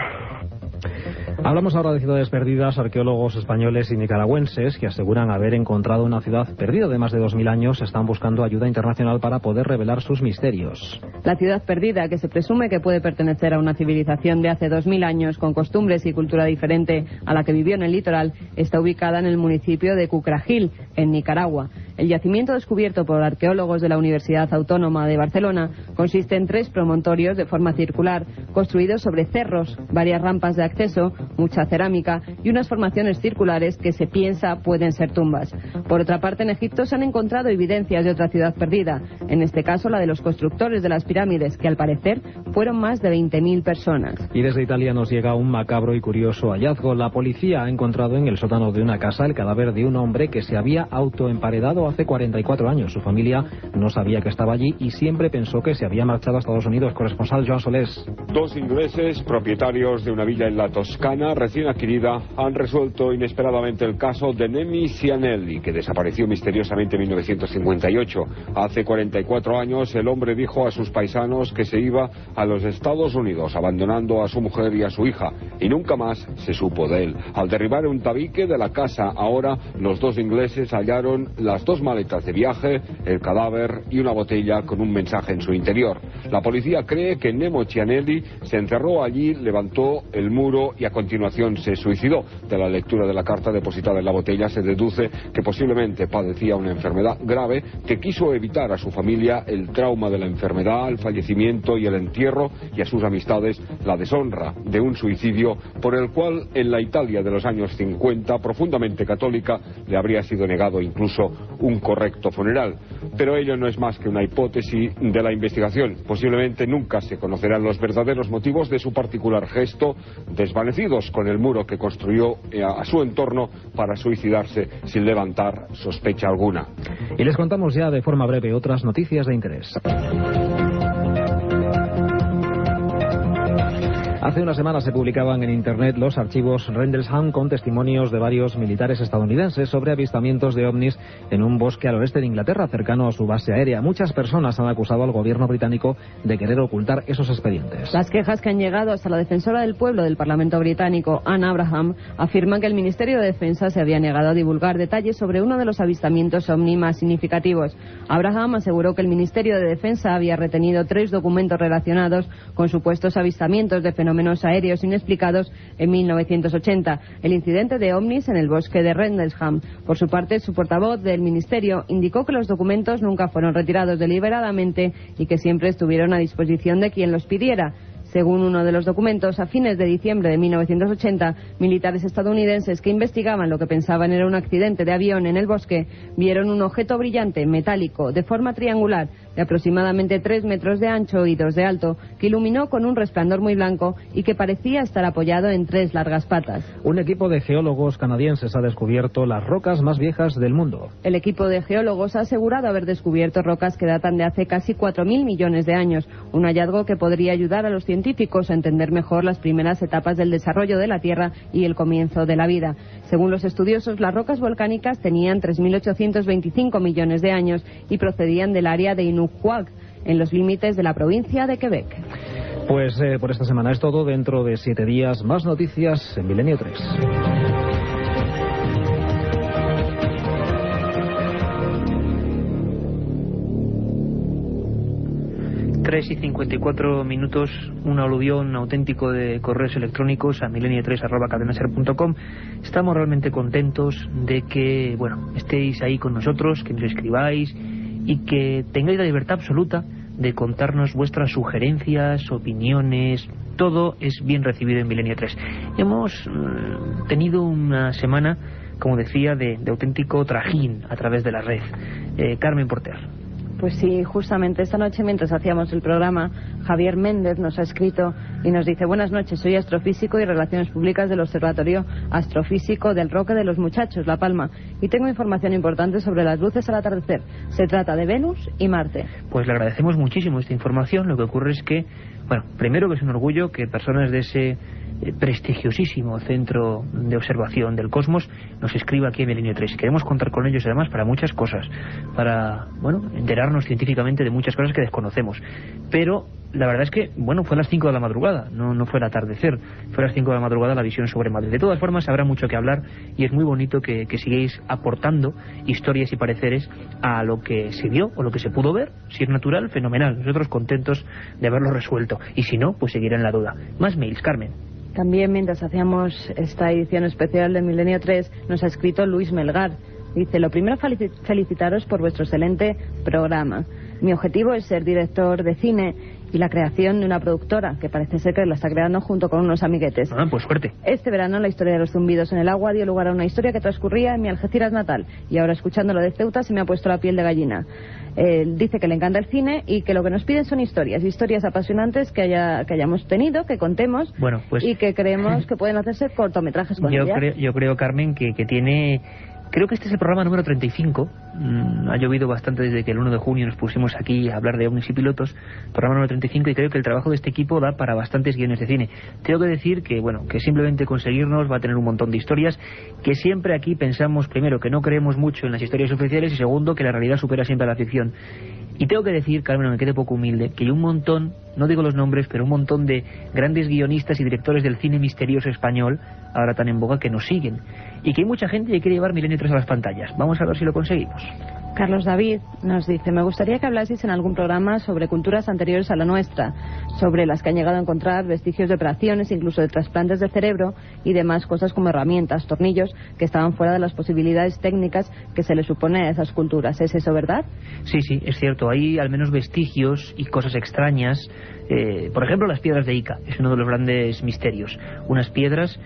Hablamos ahora de ciudades perdidas. Arqueólogos españoles y nicaragüenses que aseguran haber encontrado una ciudad perdida de más de 2000 años están buscando ayuda internacional para poder revelar sus misterios. La ciudad perdida, que se presume que puede pertenecer a una civilización de hace 2000 años con costumbres y cultura diferente a la que vivió en el litoral, está ubicada en el municipio de Cucragil, en Nicaragua. El yacimiento descubierto por arqueólogos de la Universidad Autónoma de Barcelona consiste en 3 promontorios de forma circular, construidos sobre cerros, varias rampas de acceso, mucha cerámica y unas formaciones circulares que se piensa pueden ser tumbas. Por otra parte, en Egipto se han encontrado evidencias de otra ciudad perdida, en este caso la de los constructores de las pirámides, que al parecer fueron más de 20.000 personas. Y desde Italia nos llega un macabro y curioso hallazgo. La policía ha encontrado en el sótano de una casa el cadáver de un hombre que se había autoemparedado hace 44 años. Su familia no sabía que estaba allí y siempre pensó que se había marchado a Estados Unidos. Corresponsal Joan Solés. 2 ingleses, propietarios de una villa en la Toscana, recién adquirida, han resuelto inesperadamente el caso de Nemi Cianelli, que desapareció misteriosamente en 1958. Hace 44 años el hombre dijo a sus paisanos que se iba a los Estados Unidos, abandonando a su mujer y a su hija, y nunca más se supo de él. Al derribar un tabique de la casa, ahora los 2 ingleses hallaron las 2 maletas de viaje, el cadáver y una botella con un mensaje en su interior. La policía cree que Nemo Cianelli se encerró allí, levantó el muro y a continuación se suicidó. De la lectura de la carta depositada en la botella se deduce que posiblemente padecía una enfermedad grave, que quiso evitar a su familia el trauma de la enfermedad, el fallecimiento y el entierro, y a sus amistades la deshonra de un suicidio por el cual en la Italia de los años 50, profundamente católica, le habría sido negado incluso un correcto funeral. Pero ello no es más que una hipótesis de la investigación. Posiblemente nunca se conocerán los verdaderos motivos de su particular gesto, desvanecidos con el muro que construyó a su entorno para suicidarse sin levantar sospecha alguna. Y les contamos ya de forma breve otras noticias de interés. Hace una semana se publicaban en Internet los archivos Rendlesham con testimonios de varios militares estadounidenses sobre avistamientos de ovnis en un bosque al oeste de Inglaterra, cercano a su base aérea. Muchas personas han acusado al gobierno británico de querer ocultar esos expedientes. Las quejas que han llegado hasta la defensora del pueblo del Parlamento británico, Anne Abraham, afirman que el Ministerio de Defensa se había negado a divulgar detalles sobre uno de los avistamientos ovni más significativos. Abraham aseguró que el Ministerio de Defensa había retenido 3 documentos relacionados con supuestos avistamientos de fenómenos aéreos inexplicados en 1980, el incidente de ovnis en el bosque de Rendlesham. Por su parte, su portavoz del Ministerio indicó que los documentos nunca fueron retirados deliberadamente y que siempre estuvieron a disposición de quien los pidiera. Según uno de los documentos, a fines de diciembre de 1980, militares estadounidenses que investigaban lo que pensaban era un accidente de avión en el bosque, vieron un objeto brillante, metálico, de forma triangular, de aproximadamente 3 metros de ancho y 2 de alto, que iluminó con un resplandor muy blanco y que parecía estar apoyado en 3 largas patas. Un equipo de geólogos canadienses ha descubierto las rocas más viejas del mundo. El equipo de geólogos ha asegurado haber descubierto rocas que datan de hace casi 4.000 millones de años, un hallazgo que podría ayudar a los científicos a entender mejor las primeras etapas del desarrollo de la Tierra y el comienzo de la vida. Según los estudiosos, las rocas volcánicas tenían 3.825 millones de años y procedían del área de Inujuak, en los límites de la provincia de Quebec. Pues por esta semana es todo. Dentro de 7 días, más noticias en Milenio 3. 3:54 minutos, un aluvión auténtico de correos electrónicos a milenio3@cadenaser.com. Estamos realmente contentos de que, estéis ahí con nosotros, que nos escribáis y que tengáis la libertad absoluta de contarnos vuestras sugerencias, opiniones. Todo es bien recibido en Milenio 3. Hemos tenido una semana, como decía, de auténtico trajín a través de la red. Carmen Porter. Pues sí, justamente esta noche, mientras hacíamos el programa, Javier Méndez nos ha escrito y nos dice: buenas noches, soy astrofísico y Relaciones Públicas del Observatorio Astrofísico del Roque de los Muchachos, La Palma, y tengo información importante sobre las luces al atardecer. Se trata de Venus y Marte. Pues le agradecemos muchísimo esta información. Lo que ocurre es que, bueno, primero que es un orgullo que personas de ese prestigiosísimo centro de observación del cosmos nos escriba aquí en Milenio 3. Queremos contar con ellos además para muchas cosas, para, bueno, enterarnos científicamente de muchas cosas que desconocemos. Pero la verdad es que, bueno, fue a las 5 de la madrugada, no fue el atardecer, fue a las 5 de la madrugada la visión sobre Madrid. De todas formas, habrá mucho que hablar y es muy bonito que sigáis aportando historias y pareceres a lo que se vio o lo que se pudo ver. Si es natural, fenomenal. Nosotros contentos de haberlo resuelto. Y si no, pues seguirá en la duda. Más mails, Carmen. También, mientras hacíamos esta edición especial de Milenio 3, nos ha escrito Luis Melgar. Dice: lo primero, felicitaros por vuestro excelente programa. Mi objetivo es ser director de cine y la creación de una productora, que parece ser que la está creando junto con unos amiguetes. Ah, pues suerte. Este verano la historia de los zumbidos en el agua dio lugar a una historia que transcurría en mi Algeciras natal, y ahora, escuchando lo de Ceuta, se me ha puesto la piel de gallina. Dice que le encanta el cine y que lo que nos piden son historias apasionantes que hayamos tenido, que contemos, bueno, pues, y que creemos que pueden hacerse cortometrajes con ellas. Yo creo, Carmen, que tiene... Creo que este es el programa número 35. Ha llovido bastante desde que el 1 de junio nos pusimos aquí a hablar de ovnis y pilotos. Programa número 35, y creo que el trabajo de este equipo da para bastantes guiones de cine. Tengo que decir que, bueno, que simplemente conseguirnos va a tener un montón de historias, que siempre aquí pensamos, primero, que no creemos mucho en las historias oficiales, y segundo, que la realidad supera siempre a la ficción. Y tengo que decir, Carmen, me quede poco humilde, que hay un montón, no digo los nombres, pero un montón de grandes guionistas y directores del cine misterioso español, ahora tan en boga, que nos siguen. Y que hay mucha gente que quiere llevar Milenio 3 a las pantallas. Vamos a ver si lo conseguimos. Carlos David nos dice: me gustaría que hablaseis en algún programa sobre culturas anteriores a la nuestra, sobre las que han llegado a encontrar vestigios de operaciones, incluso de trasplantes de cerebro y demás cosas como herramientas, tornillos, que estaban fuera de las posibilidades técnicas que se le supone a esas culturas. ¿Es eso verdad? Sí, es cierto. Hay al menos vestigios y cosas extrañas. Por ejemplo, las piedras de Ica es uno de los grandes misterios. Unas piedras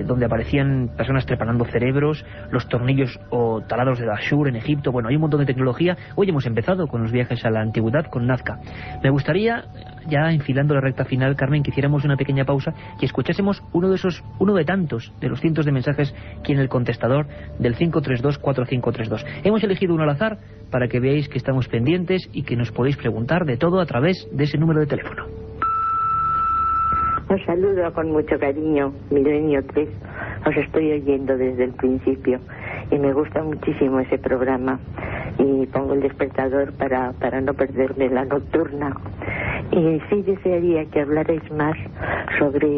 donde aparecían personas trepanando cerebros, los tornillos o taladros de Dashur en Egipto. Bueno, hay un montón de tecnología. Hoy hemos empezado con los viajes a la antigüedad con Nazca. Me gustaría, ya enfilando la recta final, Carmen, que hiciéramos una pequeña pausa y escuchásemos uno de tantos, de los cientos de mensajes que en el contestador del 532-4532. Hemos elegido uno al azar para que veáis que estamos pendientes y que nos podéis preguntar de todo a través de ese número de teléfono. Os saludo con mucho cariño, Milenio 3. Os estoy oyendo desde el principio y me gusta muchísimo ese programa, y pongo el despertador para no perderme la nocturna. Y sí desearía que hablarais más sobre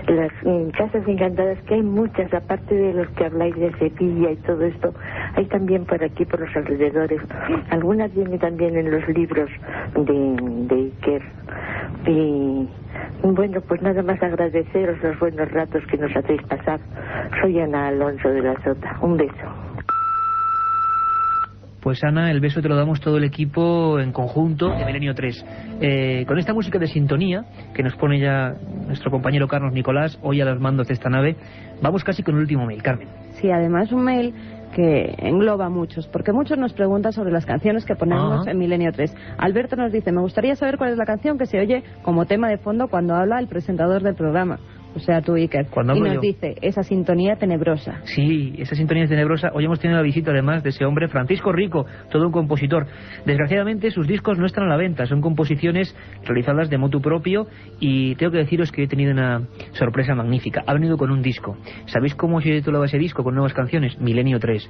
las casas encantadas, que hay muchas, aparte de los que habláis de Sevilla y todo esto. Hay también por aquí, por los alrededores. Algunas vienen también en los libros de Iker. Y bueno, pues nada más agradeceros los buenos ratos que nos hacéis pasar. Soy Ana Alonso de la Sota. Un beso. Pues Ana, el beso te lo damos todo el equipo en conjunto de Milenio 3. Con esta música de sintonía que nos pone ya nuestro compañero Carlos Nicolás, hoy a los mandos de esta nave, vamos casi con el último mail, Carmen. Sí, además un mail que engloba a muchos, porque muchos nos preguntan sobre las canciones que ponemos en Milenio 3. Alberto nos dice: me gustaría saber cuál es la canción que se oye como tema de fondo cuando habla el presentador del programa. O sea, tú, Iker. Y nos dice: esa sintonía tenebrosa. Sí, esa sintonía es tenebrosa. Hoy hemos tenido la visita, además, de ese hombre, Francisco Rico, todo un compositor. Desgraciadamente, sus discos no están a la venta. Son composiciones realizadas de motu propio, y tengo que deciros que he tenido una sorpresa magnífica. Ha venido con un disco. ¿Sabéis cómo se titulaba ese disco con nuevas canciones? Milenio 3.